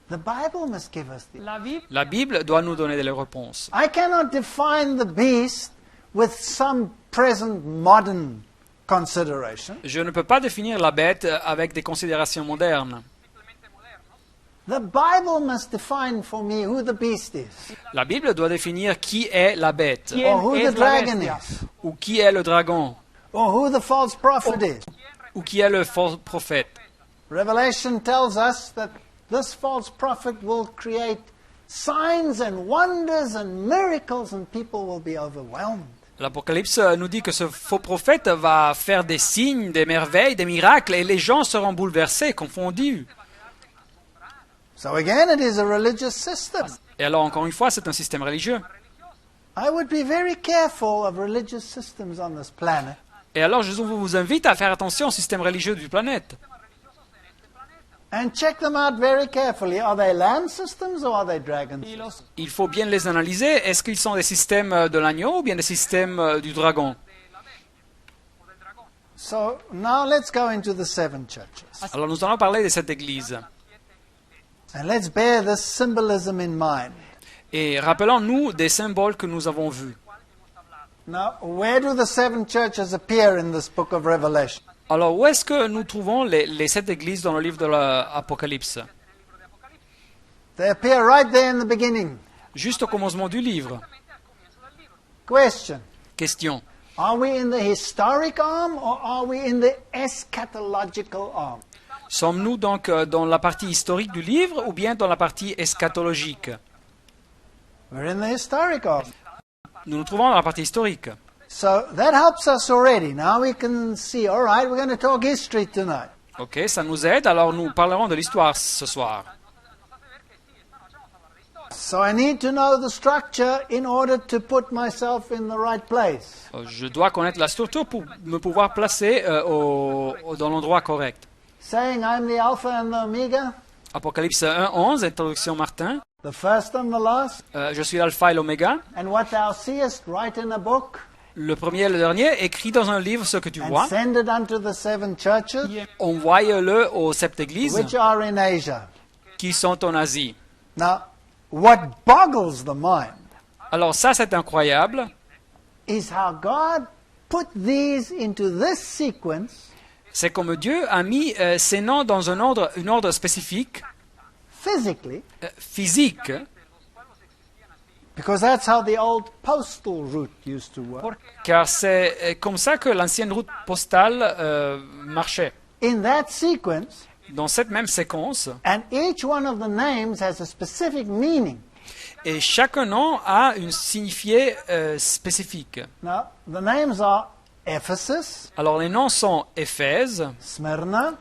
S1: The Bible must give us the answers.
S2: La Bible doit nous donner les réponses.
S1: I cannot define the beast with some present modern consideration.
S2: Je ne peux pas définir la bête avec des considérations modernes.
S1: The Bible must define for me who the beast is,
S2: La Bible doit définir qui est la bête,
S1: or who the dragon is,
S2: ou qui est le dragon,
S1: or who the false prophet is.
S2: ou qui est le faux prophète.
S1: Revelation tells us that this false prophet will create signs and wonders and miracles and people will be overwhelmed.
S2: L'Apocalypse nous dit que ce faux prophète va faire des signes, des merveilles, des miracles, et les gens seront bouleversés, confondus.
S1: So again, it is a religious system.
S2: Et alors, encore une fois, c'est un système religieux.
S1: I would be very careful of religious systems on this planet.
S2: Et alors, je vous invite à faire attention au système religieux du planète.
S1: And check them out very carefully. Are they land systems or are they dragon systems?
S2: Il faut bien les analyser. Est-ce qu'ils sont des systèmes de l'agneau ou bien des systèmes du dragon?
S1: So now let's go into the seven churches.
S2: Alors, nous allons parler de cette église.
S1: And let's bear this symbolism in mind.
S2: Et rappelons-nous des symboles que nous avons vus.
S1: Now, where do the seven churches appear in this book of Revelation?
S2: Alors, où est-ce que nous trouvons les sept églises dans le livre de l'Apocalypse?
S1: They appear right there in the beginning.
S2: Juste au commencement du livre.
S1: Question.
S2: Question.
S1: Are we in the historic arm or are we in the eschatological arm?
S2: Sommes-nous donc dans la partie historique du livre ou bien dans la partie eschatologique?
S1: We're in the historic arm.
S2: Nous nous trouvons dans la partie historique.
S1: So that helps us already. Now we can see, all right, we're going to talk history tonight.
S2: Ok, ça nous aide, alors nous parlerons de l'histoire ce soir.
S1: So I need to know the structure in order to put myself in the right place.
S2: Je dois connaître la structure pour me pouvoir placer dans l'endroit correct.
S1: Saying I'm the Alpha and the Omega,
S2: Apocalypse 1:11, introduction Martin.
S1: the first and the last,
S2: Je suis l'alpha et l'oméga.
S1: and what thou seest, write in a book.
S2: Le premier et le dernier, écrit dans un livre ce que tu
S1: and
S2: vois.
S1: send it unto the 7 churches
S2: Envoie-le aux 7 églises
S1: which are in Asia.
S2: qui sont en Asie.
S1: Now, what boggles the mind
S2: Alors ça, c'est incroyable.
S1: is how God put these into this sequence
S2: C'est comme Dieu a mis ces noms dans un ordre spécifique,
S1: physically,
S2: physique,
S1: because that's how the old postal route used to work.
S2: car c'est comme ça que l'ancienne route postale marchait.
S1: In that sequence,
S2: Dans cette même séquence,
S1: and each one of the names has a specific meaning.
S2: et chaque nom a une signifié spécifique.
S1: Now, the names are Ephesus,
S2: Alors les noms sont Éphèse,
S1: Smyrna,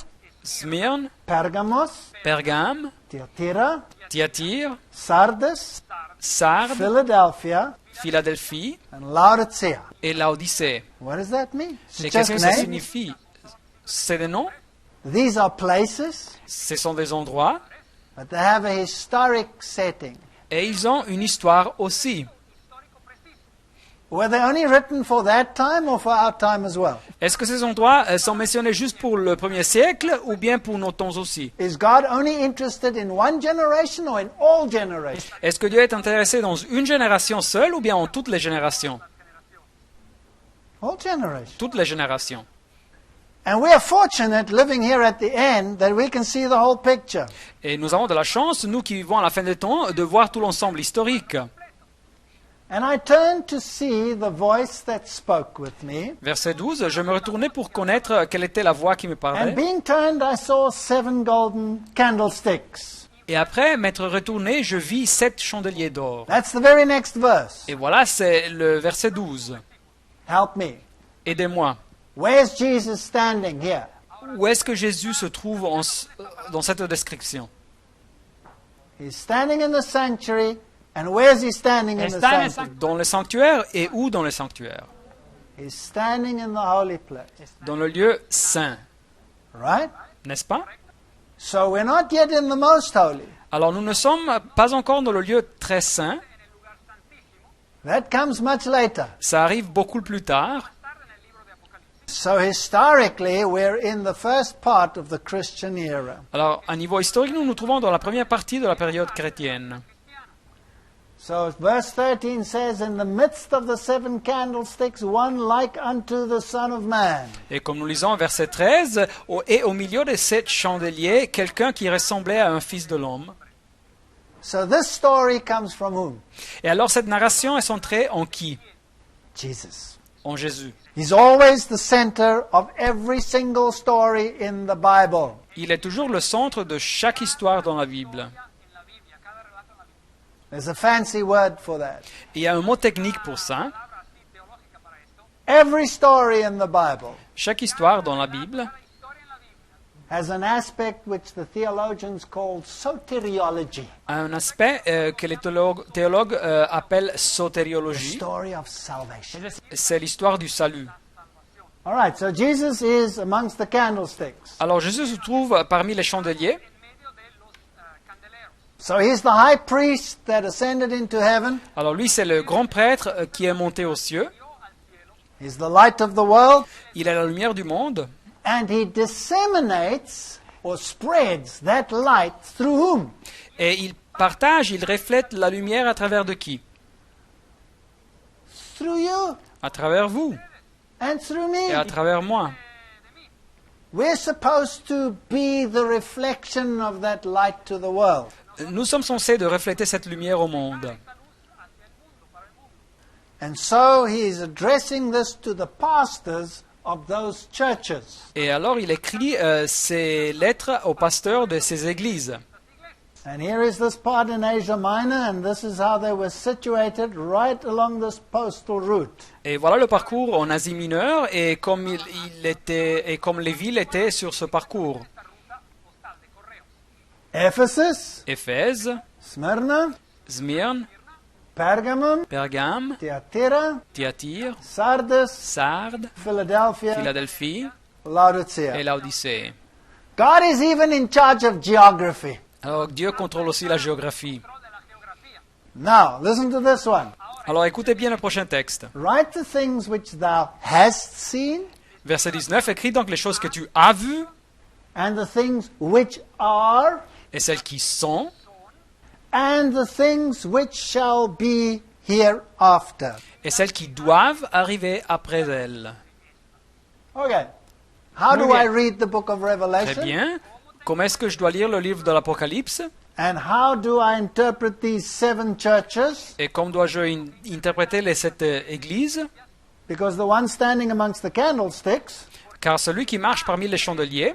S2: Smyrne,
S1: Pergamos,
S2: Pergame,
S1: Thyatira,
S2: Thyatire,
S1: Sardis,
S2: Sardes,
S1: Philadelphia,
S2: Philadelphie
S1: and Laodicea.
S2: et Laodicée.
S1: What does that mean? It's
S2: Et
S1: just
S2: qu'est-ce que ça
S1: names.
S2: signifie? C'est des noms,
S1: These are places,
S2: ce sont des endroits,
S1: but they have a historic setting.
S2: et ils ont une histoire aussi.
S1: Were they only written for that time or for our time as well?
S2: Est-ce que ces endroits sont mentionnés juste pour le premier siècle ou bien pour nos temps aussi?
S1: Is God only interested in one generation or in all generations?
S2: Est-ce que Dieu est intéressé dans une génération seule ou bien en toutes les générations?
S1: All generations.
S2: Toutes les générations.
S1: And we are fortunate living here at the end that we can see the whole picture.
S2: Et nous avons de la chance, nous qui vivons à la fin des temps, de voir tout l'ensemble historique.
S1: And I turned to see the voice that spoke with me.
S2: Verset 12, je me retournais pour connaître quelle était la voix qui me
S1: And
S2: parlait.
S1: being turned, I saw 7 golden candlesticks.
S2: Et après m'être retourné, je vis 7 chandeliers d'or.
S1: That's the very next verse.
S2: Et voilà, c'est le verset 12.
S1: Help me.
S2: Aidez-moi.
S1: Where's Jesus standing here?
S2: Où est-ce que Jésus se trouve dans cette description?
S1: He's standing in the sanctuary. And where's he standing in the sanctuary?
S2: Dans le sanctuaire et où dans le sanctuaire?
S1: He's standing in the holy place.
S2: Dans le lieu saint,
S1: Right?
S2: n'est-ce pas?
S1: So we're not yet in the most holy.
S2: Alors nous ne sommes pas encore dans le lieu très saint.
S1: That comes much later.
S2: Ça arrive beaucoup plus tard.
S1: So historically, we're in the first part of the Christian era.
S2: Alors, à niveau historique, nous nous trouvons dans la première partie de la période chrétienne.
S1: So verse 13 says, in the midst of the 7 candlesticks, one like unto the Son of Man.
S2: Et comme nous lisons verset 13, et au milieu de 7 chandeliers, quelqu'un qui ressemblait à un fils de l'homme.
S1: So this story comes from whom?
S2: Et alors cette narration est centrée en qui?
S1: Jesus.
S2: En Jésus.
S1: He's always the center of every single story in the Bible.
S2: Il est toujours le centre de chaque histoire dans la Bible.
S1: There's a fancy word for that.
S2: Il y a un mot technique pour ça.
S1: Every story in the Bible
S2: Chaque histoire dans la Bible
S1: has an aspect which the theologians call soteriology,
S2: a un aspect que les théologues appellent
S1: the
S2: sotériologie.
S1: story of salvation.
S2: C'est l'histoire du salut.
S1: All right, so Jesus is amongst the candlesticks.
S2: Alors Jésus se trouve parmi les chandeliers.
S1: So he's the high priest that ascended into heaven.
S2: Alors lui, c'est le grand prêtre qui est monté aux cieux.
S1: He's the light of the world.
S2: Il est la lumière du monde.
S1: And he disseminates or spreads that light through whom?
S2: Et il partage, il reflète la lumière à travers de qui?
S1: Through you
S2: À travers vous
S1: and through
S2: et à
S1: me.
S2: travers moi.
S1: We're supposed to be the reflection of that light to the world.
S2: Nous sommes censés de refléter cette lumière au monde.
S1: And so he is addressing this to the pastors of those churches.
S2: Et alors il écrit ces lettres aux pasteurs de ces églises.
S1: And here is this part in Asia Minor, and this is how they were situated right along this postal route.
S2: Et voilà le parcours en Asie mineure et comme il était et comme les villes étaient sur ce parcours.
S1: Ephesus,
S2: Éphèse,
S1: Smyrna,
S2: Smyrne,
S1: Pergamum,
S2: Pergame,
S1: Thyatira,
S2: Thyatire,
S1: Sardis,
S2: Sardes,
S1: Philadelphia,
S2: Philadelphie et
S1: Laodicea.
S2: Laodicée.
S1: God is even in charge of geography.
S2: Alors Dieu contrôle aussi la géographie.
S1: Now, listen to this one.
S2: Alors écoutez bien le prochain texte.
S1: Write the things which thou hast seen,
S2: Verset 19, écris donc les choses que tu as vues
S1: and the things which are,
S2: et celles qui sont
S1: and the things which shall be hereafter.
S2: et celles qui doivent arriver après elles.
S1: Okay. How do
S2: Muy
S1: I
S2: bien.
S1: read the book of
S2: Très
S1: Revelation?
S2: bien. Comment est-ce que je dois lire le livre de l'Apocalypse
S1: And how do I interpret these 7 churches?
S2: et comment dois-je interpréter les 7 églises?
S1: Because the one standing amongst the candlesticks
S2: Car celui qui marche parmi les chandeliers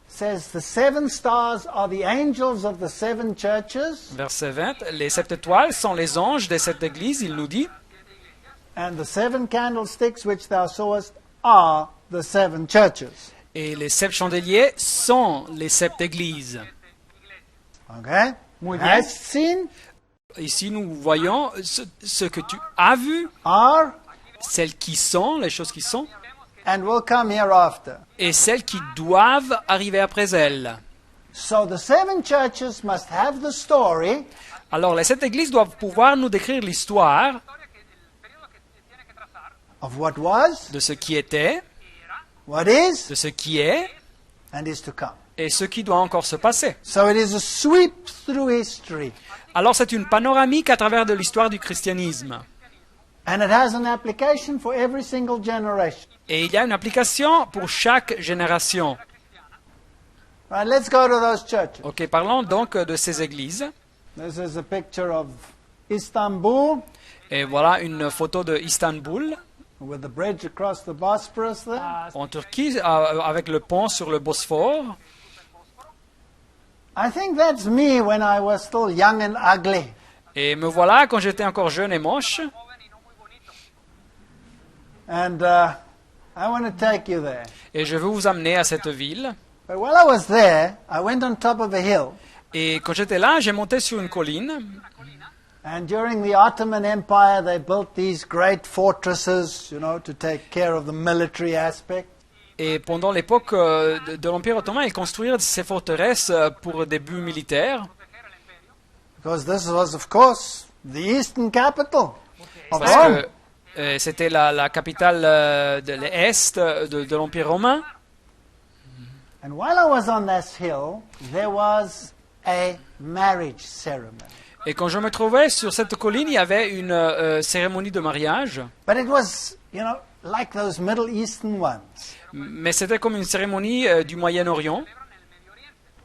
S1: says the 7 stars are the angels of the 7 churches,
S2: Verset 20, les 7 étoiles sont les anges des 7 églises, il nous dit,
S1: and the 7 candlesticks which thou sawest are the 7 churches.
S2: et les 7 chandeliers sont les 7 églises.
S1: Okay?
S2: Muy bien.
S1: Hast seen,
S2: Ici, nous voyons ce que tu as vu,
S1: are,
S2: celles qui sont, les choses qui sont,
S1: and will come hereafter.
S2: et celles qui doivent arriver après elles.
S1: So the 7 churches must have the story
S2: Alors, les 7 églises doivent pouvoir nous décrire l'histoire
S1: of what was,
S2: de ce qui était,
S1: what is,
S2: de ce qui est,
S1: and is to come.
S2: et ce qui doit encore se passer.
S1: So it is a sweep through history,
S2: Alors, c'est une panoramique à travers de l'histoire du christianisme.
S1: and it has an application for every single generation.
S2: Et il y a une application pour chaque génération.
S1: Right, let's go to those churches.
S2: Ok, parlons donc de ces églises.
S1: This is a picture of Istanbul
S2: Et voilà une photo de Istanbul,
S1: with the bridge across the Bosporus there.
S2: en Turquie, avec le pont sur le Bosphore.
S1: I think that's me when I was still young and ugly.
S2: Et me voilà quand j'étais encore jeune et moche.
S1: And I want to take you there.
S2: Et je veux vous amener à cette ville.
S1: But while I was there, I went on top of a hill.
S2: Et quand j'étais là, j'ai monté sur une colline.
S1: And during the Ottoman Empire, they built these great fortresses, you know, to take care of the military aspect.
S2: Et pendant l'époque de l'Empire ottoman, ils construirent ces forteresses pour des buts militaires.
S1: Because this was, of course, the eastern capital of
S2: Parce
S1: Rome.
S2: que c'était la capitale de l'Est de l'Empire romain.
S1: And while I was on this hill, there was a marriage ceremony.
S2: Et quand je me trouvais sur cette colline, il y avait une cérémonie de mariage.
S1: But it was, you know, like those Middle Eastern ones.
S2: Mais c'était comme une cérémonie du Moyen-Orient.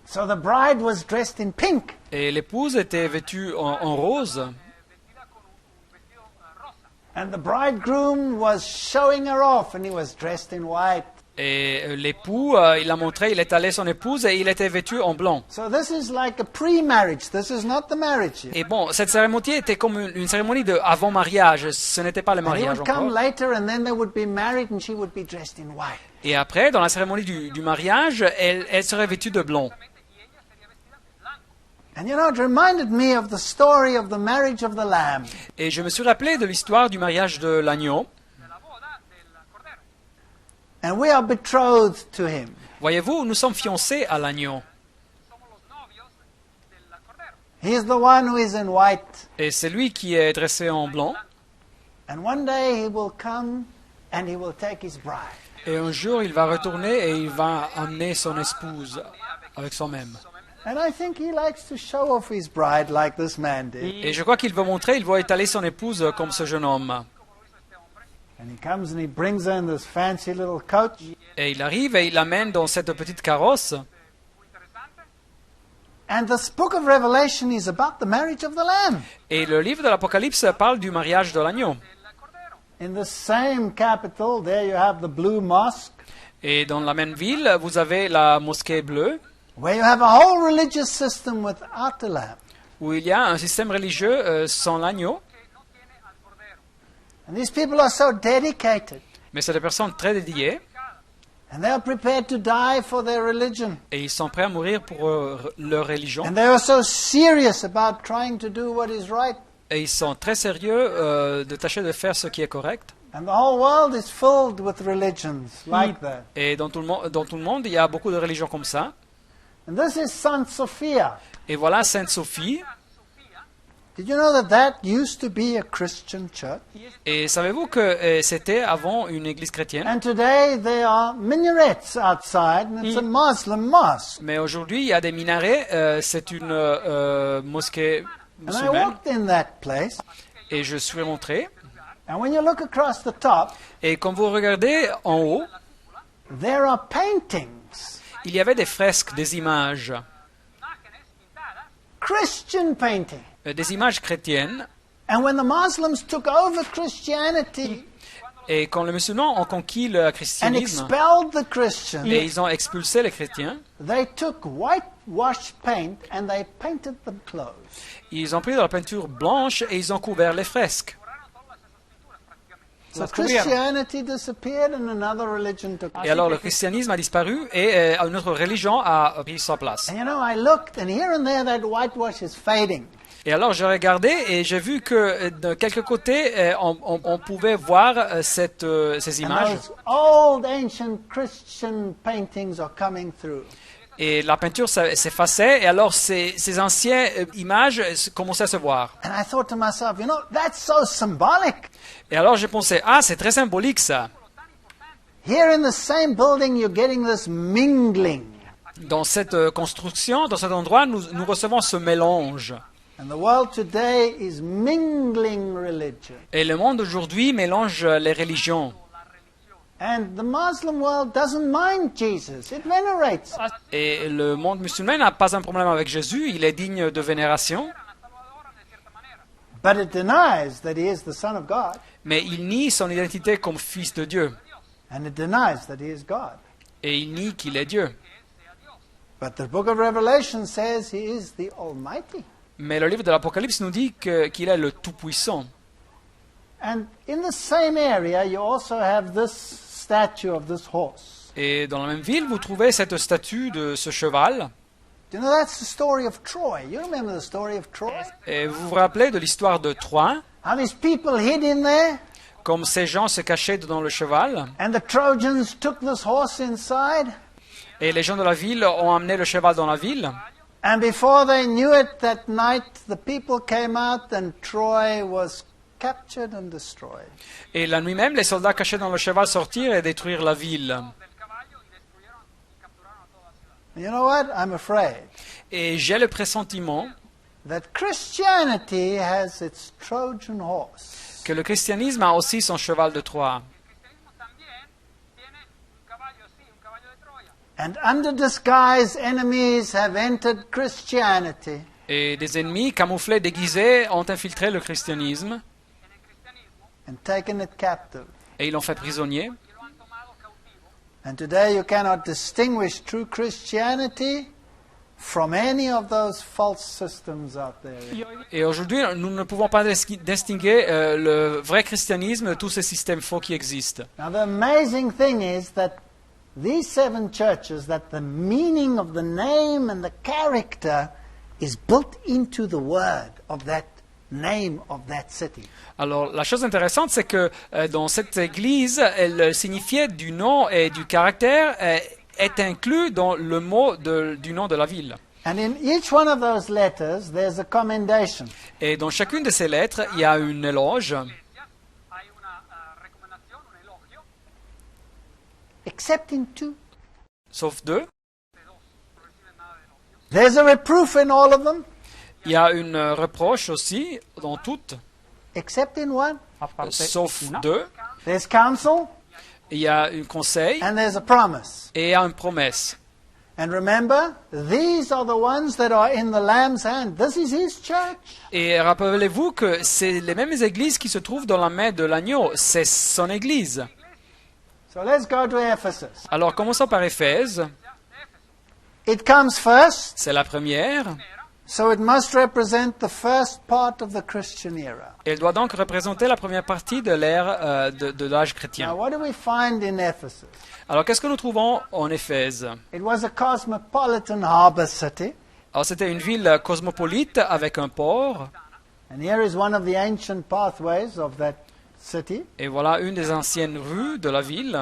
S1: So the bride was dressed in pink.
S2: Et l'épouse était vêtue en rose.
S1: And the bridegroom was showing her off, and he was dressed in white.
S2: Et l'époux, il l'a montré, il étalait son épouse et il était vêtu en blanc.
S1: So this is like a pre-marriage. This is not the marriage yet.
S2: Et bon, cette cérémonie était comme une cérémonie de avant mariage. Ce n'était pas le
S1: And he
S2: mariage
S1: would come
S2: encore.
S1: later, and then they would be married, and she would be dressed in white.
S2: Et après, dans la cérémonie du mariage, elle serait vêtue de blanc.
S1: And you know, it reminded me of the story of the marriage of the Lamb.
S2: Et je me suis rappelé de l'histoire du mariage de l'agneau.
S1: And we are betrothed to him.
S2: Voyez-vous, nous sommes fiancés à l'agneau.
S1: He is the one who is in white.
S2: Et c'est lui qui est dressé en blanc.
S1: And one day he will come and he will take his bride.
S2: Et un jour, il va retourner et il va amener son épouse avec soi-même.
S1: And I think he likes to show off his bride like this man did.
S2: Et je crois qu'il veut montrer, il va étaler son épouse comme ce jeune homme.
S1: And he comes and he brings her in this fancy little coach.
S2: Et il arrive et il l'amène dans cette petite carrosse.
S1: And this book of Revelation is about the marriage of the Lamb.
S2: Et le livre de l'Apocalypse parle du mariage de l'agneau.
S1: In the same capital, there you have the Blue Mosque,
S2: Et dans la même ville, vous avez la mosquée bleue,
S1: where you have a whole religious system without the Lamb.
S2: où il y a un système religieux sans l'agneau.
S1: And these people are so dedicated.
S2: Mais c'est des personnes très dédiées.
S1: And they are prepared to die for their religion.
S2: Et ils sont prêts à mourir pour leur religion.
S1: And they are so serious about trying to do what is right.
S2: Et ils sont très sérieux de tâcher de faire ce qui est correct.
S1: And the whole world is filled with religions like that.
S2: Et dans tout le monde, il y a beaucoup de religions comme ça.
S1: And this is Saint Sophia.
S2: Et voilà Sainte Sophie.
S1: Do Did you know that that used to be a Christian church?
S2: Et savez-vous que c'était avant une église chrétienne?
S1: And today there are minarets outside, and it's a Muslim mosque.
S2: Mais aujourd'hui, il y a des minarets. C'est une mosquée
S1: And I
S2: musulmane.
S1: walked in that place,
S2: Et je suis rentré.
S1: and when you look across the top,
S2: Et quand vous regardez en haut,
S1: there are paintings,
S2: il y avait des fresques, des images.
S1: Christian paintings.
S2: Des images chrétiennes.
S1: And when the Muslims took over Christianity
S2: Et quand les musulmans ont conquis le
S1: and
S2: christianisme
S1: expelled the Christians,
S2: et ils ont expulsé les chrétiens,
S1: they took whitewash paint and they painted them clothes.
S2: ils ont pris de la peinture blanche et ils ont couvert les fresques.
S1: So Christianity disappeared and another religion took
S2: Et alors le christianisme a disparu et une autre religion a pris sa place.
S1: And you know, I looked, and here and there that whitewash is fading.
S2: Et alors j'ai regardé et j'ai vu que de quelques côtés on pouvait voir ces
S1: And
S2: images.
S1: those old ancient Christian paintings are coming through.
S2: Et la peinture s'effaçait et alors ces anciennes images commençaient à se voir.
S1: And I thought to myself, you know, that's so symbolic.
S2: Et alors j'ai pensé, ah c'est très symbolique ça.
S1: Here in the same building, you're getting this mingling.
S2: Dans cette construction, dans cet endroit, nous recevons ce mélange.
S1: And the world today is mingling religion.
S2: Et le monde aujourd'hui mélange les religions.
S1: And the Muslim world doesn't mind Jesus. It venerates.
S2: Et le monde musulman n'a pas un problème avec Jésus, il est digne de vénération,
S1: But it denies that he is the Son of God.
S2: mais il nie son identité comme fils de Dieu.
S1: And it denies that he is God.
S2: Et il nie qu'il est Dieu.
S1: But the book of Revelation says he is the Almighty.
S2: Mais le livre de l'Apocalypse nous dit qu'il est le Tout-Puissant.
S1: And in the same area, you also have this statue of this horse.
S2: Et dans la même ville, vous trouvez cette statue de ce cheval.
S1: Do you know that's the story of Troy? You remember the story of Troy?
S2: Et vous vous rappelez de l'histoire de Troie,
S1: How these people hid in there,
S2: comme ces gens se cachaient dans le cheval.
S1: and the Trojans took this horse inside,
S2: Et les gens de la ville ont amené le cheval dans la ville.
S1: and before they knew it, that night the people came out, and Troy was captured and destroyed.
S2: Et la nuit même, les soldats cachés dans le cheval sortirent et détruirent la ville.
S1: And you know what? I'm afraid
S2: Et j'ai le pressentiment
S1: that Christianity has its Trojan horse.
S2: que le christianisme a aussi son cheval de Troie.
S1: And under disguise, enemies have entered Christianity
S2: Et des ennemis camouflés, déguisés, ont infiltré le christianisme
S1: and taken it captive.
S2: et ils l'ont fait prisonnier.
S1: And today you cannot distinguish true Christianity from any of those false systems out there.
S2: Et aujourd'hui, nous ne pouvons pas distinguer le vrai christianisme de tous ces systèmes faux qui existent.
S1: Now the amazing thing is that these 7 churches, that the meaning of the name and the character is built into the word of that name of that city.
S2: Alors, la chose intéressante, c'est que dans cette église, le signifié du nom et du caractère est inclus dans le mot du nom de la ville.
S1: And in each one of those letters, there's a commendation.
S2: Et dans chacune de ces lettres, il y a une éloge,
S1: Except in 2.
S2: sauf 2.
S1: There's a reproof in all of them,
S2: Il y a une reproche aussi dans toutes,
S1: except in 1.
S2: sauf 2.
S1: There's counsel,
S2: Il y a un conseil
S1: and there's a promise.
S2: et il y a une promesse.
S1: And remember, these are the ones that are in the Lamb's hand. This is his church.
S2: Et rappelez-vous que c'est les mêmes églises qui se trouvent dans la main de l'agneau. C'est son église.
S1: So let's go to Ephesus.
S2: Alors commençons par Éphèse.
S1: It comes first,
S2: C'est la première.
S1: so it must represent the first part of the Christian era.
S2: Elle doit donc représenter la première partie de l'ère de l'âge chrétien.
S1: Now, what do we find in Ephesus?
S2: Alors qu'est-ce que nous trouvons en Éphèse?
S1: It was a cosmopolitan harbor city,
S2: Alors c'était une ville cosmopolite avec un port.
S1: and here is one of the ancient pathways of that city.
S2: Et voilà une des anciennes rues de la ville.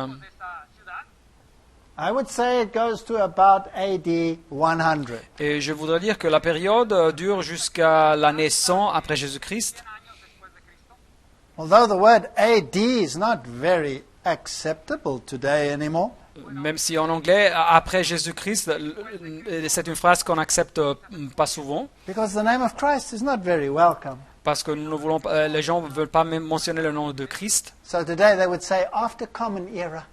S1: I would say it goes to about AD 100.
S2: Et je voudrais dire que la période dure jusqu'à l'année 100 après Jésus-Christ.
S1: Although the word AD is not very acceptable today anymore.
S2: Même si en anglais, après Jésus-Christ, c'est une phrase qu'on n'accepte pas souvent,
S1: Because the name of Christ is not very welcome.
S2: parce que nous ne voulons pas, les gens ne veulent pas même mentionner le nom de Christ.
S1: So today they would say after common era.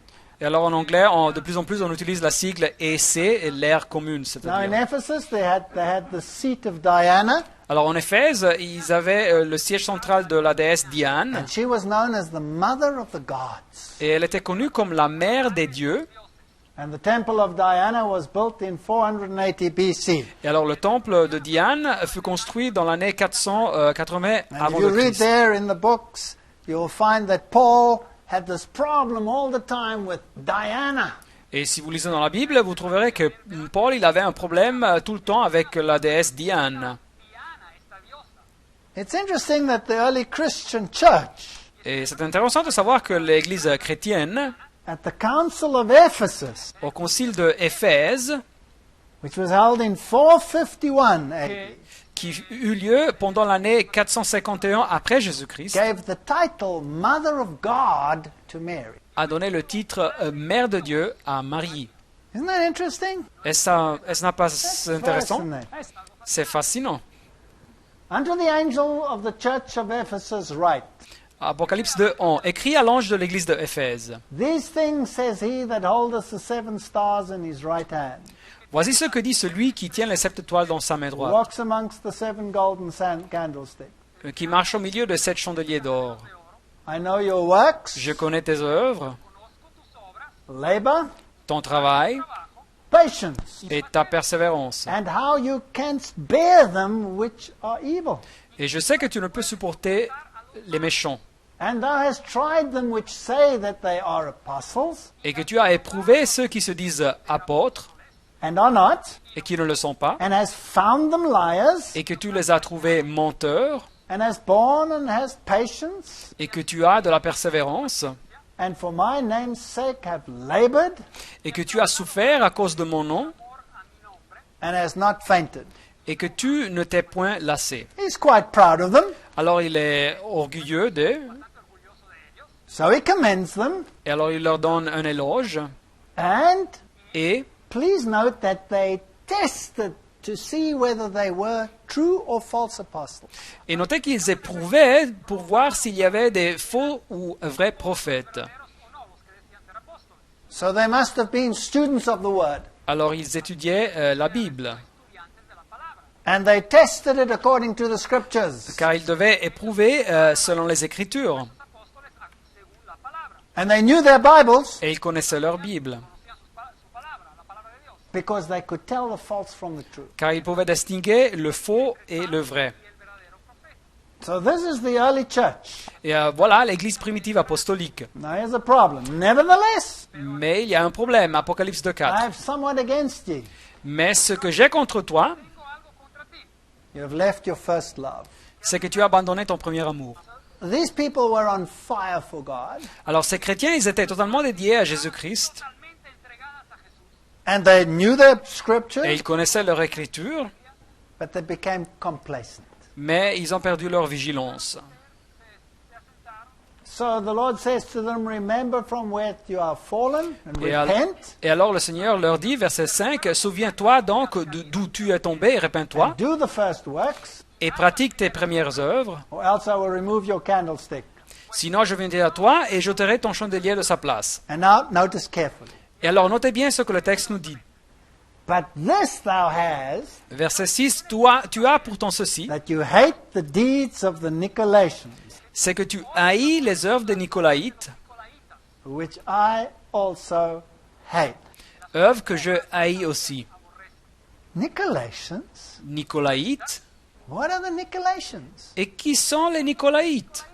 S2: Et alors en anglais, de plus en plus, on utilise la sigle EC, l'ère commune.
S1: Now in
S2: C'est-à-dire.
S1: Ephesus they had the seat of Diana,
S2: Alors en Éphèse, ils avaient le siège central de la déesse Diane,
S1: and she was known as the mother of the gods.
S2: et elle était connue comme la mère des dieux.
S1: And the temple of Diana was built in 480 BC.
S2: Et alors le temple de Diane fut construit dans l'année 480
S1: And
S2: avant
S1: if you
S2: de
S1: read
S2: Christ.
S1: there in the books, you'll find that Paul had this problem all the time with Diana.
S2: Et si vous lisez dans la Bible, vous trouverez que Paul il avait un problème tout le temps avec la déesse Diane.
S1: It's interesting that the early Christian church
S2: Et c'est intéressant de savoir que l'Église chrétienne,
S1: at the Council of Ephesus,
S2: au concile de Éphèse,
S1: which was held in 451 AD,
S2: qui eut lieu pendant l'année 451 après Jésus-Christ,
S1: gave the title Mother of God to Mary.
S2: a donné le titre Mère de Dieu à Marie.
S1: Isn't that interesting?
S2: Est-ce pas
S1: That's
S2: intéressant?
S1: fascinating.
S2: C'est fascinant.
S1: Unto the angel of the church of Ephesus write,
S2: Apocalypse 2:1, écrit à l'ange de l'Église de Éphèse.
S1: These things says he that holdeth the seven stars in his right hand,
S2: Voici ce que dit celui qui tient les 7 étoiles dans sa main
S1: who
S2: droite,
S1: walks amongst the seven golden candlesticks.
S2: qui marche au milieu de 7 chandeliers d'or.
S1: I know your works,
S2: Je connais tes œuvres,
S1: labor,
S2: ton travail
S1: patience,
S2: et ta persévérance.
S1: and how you canst bear them which are evil.
S2: Et je sais que tu ne peux supporter les méchants,
S1: And thou hast tried them which say that they are apostles,
S2: et que tu as éprouvé ceux qui se disent apôtres
S1: and are not,
S2: et qui ne le sont pas,
S1: and hast found them liars,
S2: et que tu les as trouvés menteurs,
S1: and hast borne and hast patience,
S2: et que tu as de la persévérance,
S1: and for my name's sake have labored,
S2: et que tu as souffert à cause de mon nom,
S1: and hast not fainted.
S2: et que tu ne t'es point lassé.
S1: He's quite proud of them,
S2: Alors il est orgueilleux d'eux,
S1: so he commends them,
S2: et alors il leur donne un éloge,
S1: and
S2: et
S1: please note that they tested to see whether they were true or false apostles.
S2: Et notez qu'ils éprouvaient pour voir s'il y avait des faux ou vrais prophètes.
S1: So they must have been students of the word.
S2: Alors ils étudiaient la Bible,
S1: And they tested it according to the scriptures.
S2: car ils devaient éprouver selon les Écritures.
S1: And they knew their Bibles
S2: Et ils connaissaient leur Bible,
S1: because they could tell the false from the true.
S2: car ils pouvaient distinguer le faux et le vrai.
S1: So this is the early church.
S2: Et voilà l'Église primitive apostolique.
S1: Now here's a problem. Nevertheless,
S2: Mais il y a un problème, Apocalypse
S1: I
S2: 2:4.
S1: have somewhat against ye.
S2: Mais ce que j'ai contre toi,
S1: You have left your first love.
S2: c'est que tu as abandonné ton premier amour.
S1: These people were on fire for God,
S2: Alors ces chrétiens, ils étaient totalement dédiés à Jésus-Christ,
S1: and they knew their
S2: et
S1: scriptures,
S2: ils connaissaient leur Écriture,
S1: but they became complacent.
S2: mais ils ont perdu leur vigilance.
S1: So the Lord says to them, remember from where you are fallen and
S2: Et,
S1: repent,
S2: et alors le Seigneur leur dit, verset 5, « Souviens-toi donc d'où tu es tombé et répands-toi,
S1: and do the first works,
S2: et pratique tes premières œuvres,
S1: or else I will remove your candlestick.
S2: sinon je viendrai à toi et j'ôterai ton chandelier de sa place. »
S1: And now notice carefully.
S2: Et alors notez bien ce que le texte nous dit.
S1: But this thou hast,
S2: Verset 6, tu as pourtant ceci,
S1: that you hate the deeds of the Nicolaitans,
S2: c'est que tu haïs les œuvres des Nicolaïtes,
S1: which I also hate.
S2: œuvres que je haïs aussi.
S1: Nicolaitans?
S2: Nicolaïtes,
S1: What are the Nicolaitans?
S2: et qui sont les Nicolaïtes?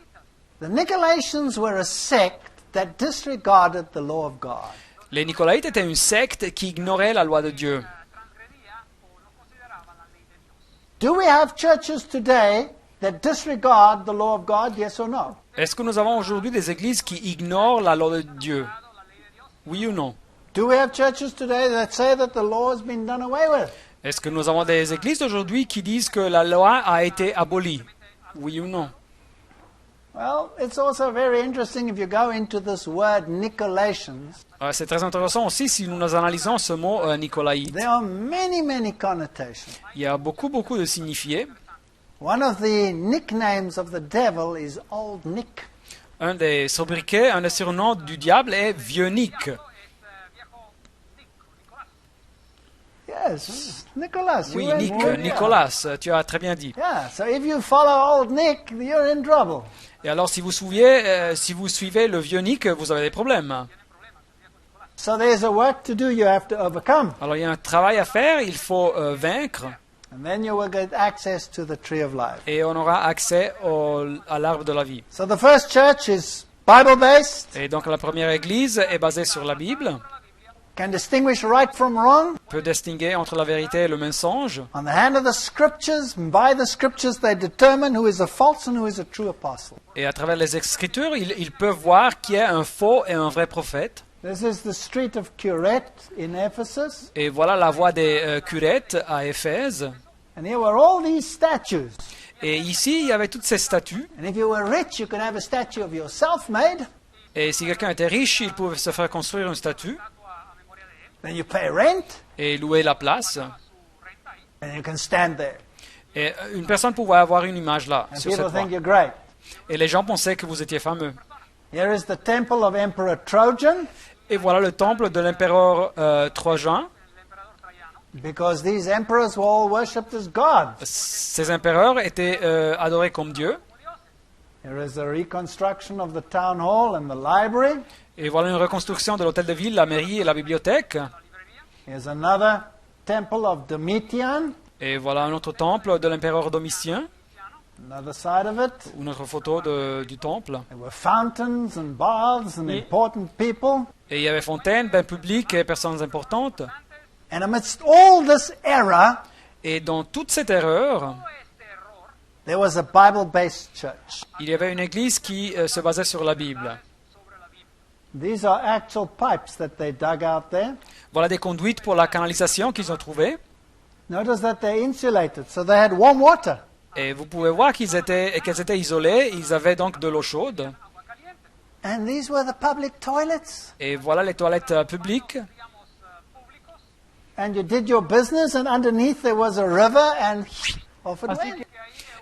S1: The Nicolaitans were a sect that disregarded the law of God.
S2: Les Nicolaïtes étaient une secte qui ignorait la loi de Dieu.
S1: Do we have churches today that disregard the law of God, yes or no?
S2: Est-ce que nous avons aujourd'hui des églises qui ignorent la loi de Dieu? Oui ou non?
S1: Do we have churches today that say that the law has been done away with?
S2: Est-ce que nous avons des églises aujourd'hui qui disent que la loi a été abolie? Oui ou non?
S1: Well, it's also very interesting if you go into this word Nicolaitans.
S2: C'est très intéressant aussi si nous analysons ce mot nicolaïte.
S1: There are many, many connotations.
S2: Il y a beaucoup de signifiés.
S1: One of the nicknames of the devil is Old Nick.
S2: Un des sobriquets, un des surnoms du diable est Vieux Nick.
S1: Yes, Nicholas.
S2: Oui,
S1: you went
S2: Nick,
S1: good, yeah.
S2: Nicolas, tu as très bien dit.
S1: Yeah, so if you follow Old Nick, you're in trouble.
S2: Et alors, si vous suivez le Vieux Nick, vous avez des problèmes.
S1: So there's a work to do, you have to overcome.
S2: Alors, il y a un travail à faire, il faut vaincre,
S1: And then you will get access to the tree of life.
S2: et on aura accès à l'arbre de la vie.
S1: So the first church is Bible-based,
S2: Et donc, la première église est basée sur la Bible,
S1: can distinguish right from wrong.
S2: peut distinguer entre la vérité et le mensonge.
S1: On the hand of the scriptures, by the scriptures they determine who is a false and who is a true apostle.
S2: Et à travers les Écritures, ils peuvent voir qui est un faux et un vrai prophète.
S1: This is the street of Curette in Ephesus.
S2: Et voilà la voie des curettes à Éphèse.
S1: And here were all these statues.
S2: Et ici, il y avait toutes ces statues.
S1: And if you were rich, you could have a statue of yourself made.
S2: Et si quelqu'un était riche, il pouvait se faire construire une statue
S1: Then you pay rent,
S2: et louer la place.
S1: and you can stand there.
S2: Et une personne pouvait avoir une image là,
S1: And
S2: sur
S1: people
S2: cette voie.
S1: think you're great.
S2: Et les gens pensaient que vous étiez fameux.
S1: Here is the temple of Emperor Trojan,
S2: Et voilà le temple de l'empereur Trojan.
S1: because these emperors were all worshipped as gods.
S2: Ces empereurs étaient adorés comme Dieu.
S1: Here is a reconstruction of the town hall and the library.
S2: Et voilà une reconstruction de l'hôtel de ville, la mairie et la bibliothèque.
S1: Here's another temple of Domitian,
S2: Et voilà un autre temple de l'empereur Domitien.
S1: another side of it.
S2: Une autre photo du temple.
S1: There were fountains and baths and important people.
S2: Et il y avait fontaines, bains publics et personnes importantes.
S1: And amidst all this error,
S2: Et dans toute cette erreur,
S1: there was a Bible-based church.
S2: il y avait une église qui se basait sur la Bible.
S1: These are actual pipes that they dug out there.
S2: Voilà des conduites pour la canalisation qu'ils ont trouvées.
S1: Notice that they're insulated, so they had warm water.
S2: Et vous pouvez voir qu'elles étaient isolées. Ils avaient donc de l'eau chaude.
S1: And these were the public toilets.
S2: Et voilà les toilettes publiques.
S1: And you did your business, and underneath there was a river, and off it went.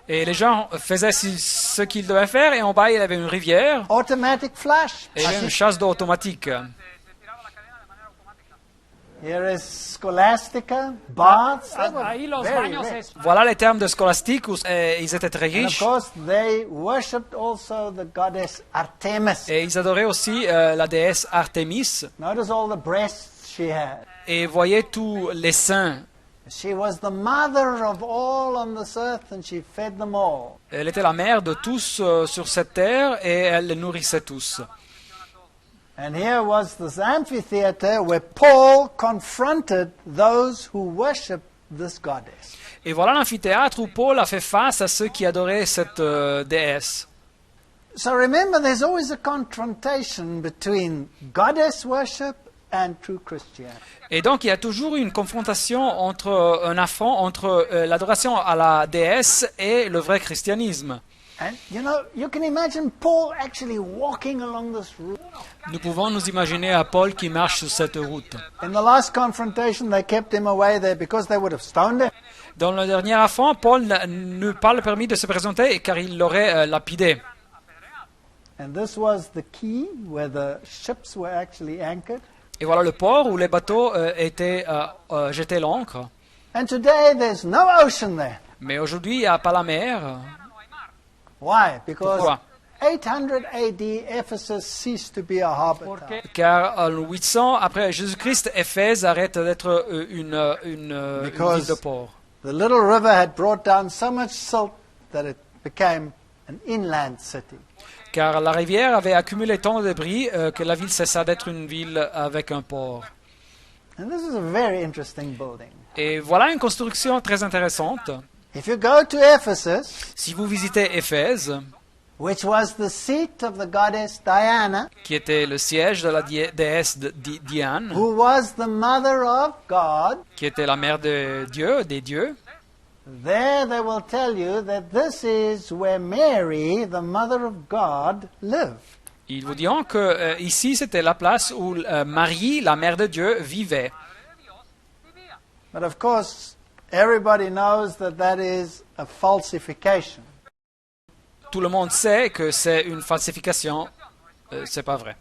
S2: Et les gens faisaient ce qu'ils devaient faire. Et en bas, il y avait une rivière.
S1: Automatic flush.
S2: Et il y avait une chasse d'eau automatique.
S1: Here is Scholastica, baths. They were
S3: Ahí los
S1: very
S3: baños
S1: rich.
S2: Voilà les termes de scolastique où ils étaient très
S1: And of
S2: riches.
S1: course, they worshipped also the goddess Artemis.
S2: Et ils adoraient aussi la déesse Artémis.
S1: Notice all the breasts she had.
S2: Et voyaient tous les seins.
S1: She was the mother of all on this earth, and she fed them all.
S2: Elle était la mère de tous sur cette terre et elle les nourrissait tous.
S1: And here was this amphitheater where Paul confronted those who worshiped this goddess.
S2: Et voilà l'amphithéâtre où Paul a fait face à ceux qui adoraient cette déesse.
S1: So remember, there's always a confrontation between goddess worship and true Christianity.
S2: Et donc il y a toujours une confrontation entre un affront entre l'adoration à la déesse et le vrai christianisme.
S1: And you can imagine Paul actually walking along this route.
S2: Nous pouvons nous imaginer à Paul qui marche sur cette route.
S1: In the last confrontation, they kept him away there because they would have stoned him.
S2: Dans le dernier affront, Paul n'eut pas le permis de se présenter car il l'aurait lapidé.
S1: And this was the quay where the ships were actually anchored.
S2: Et voilà le port où les bateaux jetaient l'ancre.
S1: And today, there's no ocean there.
S2: Mais aujourd'hui, il n'y a pas la mer.
S1: Why? Because
S2: Pourquoi?
S1: 800 AD, Ephesus ceased to be a harbor town.
S3: Porque
S2: Car en 800 après Jésus-Christ, Éphèse arrête d'être une
S1: Because-
S2: ville de port.
S1: The little river had brought down so much silt that it became an inland city.
S2: Car la rivière avait accumulé tant de débris que la ville cessa d'être une ville avec un port.
S1: And this is a very interesting building.
S2: Et voilà une construction très intéressante.
S1: If you go to Ephesus,
S2: Si vous visitez Éphèse,
S1: which was the seat of the goddess Diana,
S2: qui était le siège de la déesse Diane,
S1: who was the mother of God,
S2: qui était la mère de Dieu, des dieux.
S1: there they will tell you that this is where Mary, the mother of God, lived.
S2: Ils vous diront que ici c'était la place où Marie, la mère de Dieu, vivait.
S1: But of course, everybody knows that that is a falsification.
S2: Tout le monde sait que c'est une falsification, c'est pas vrai.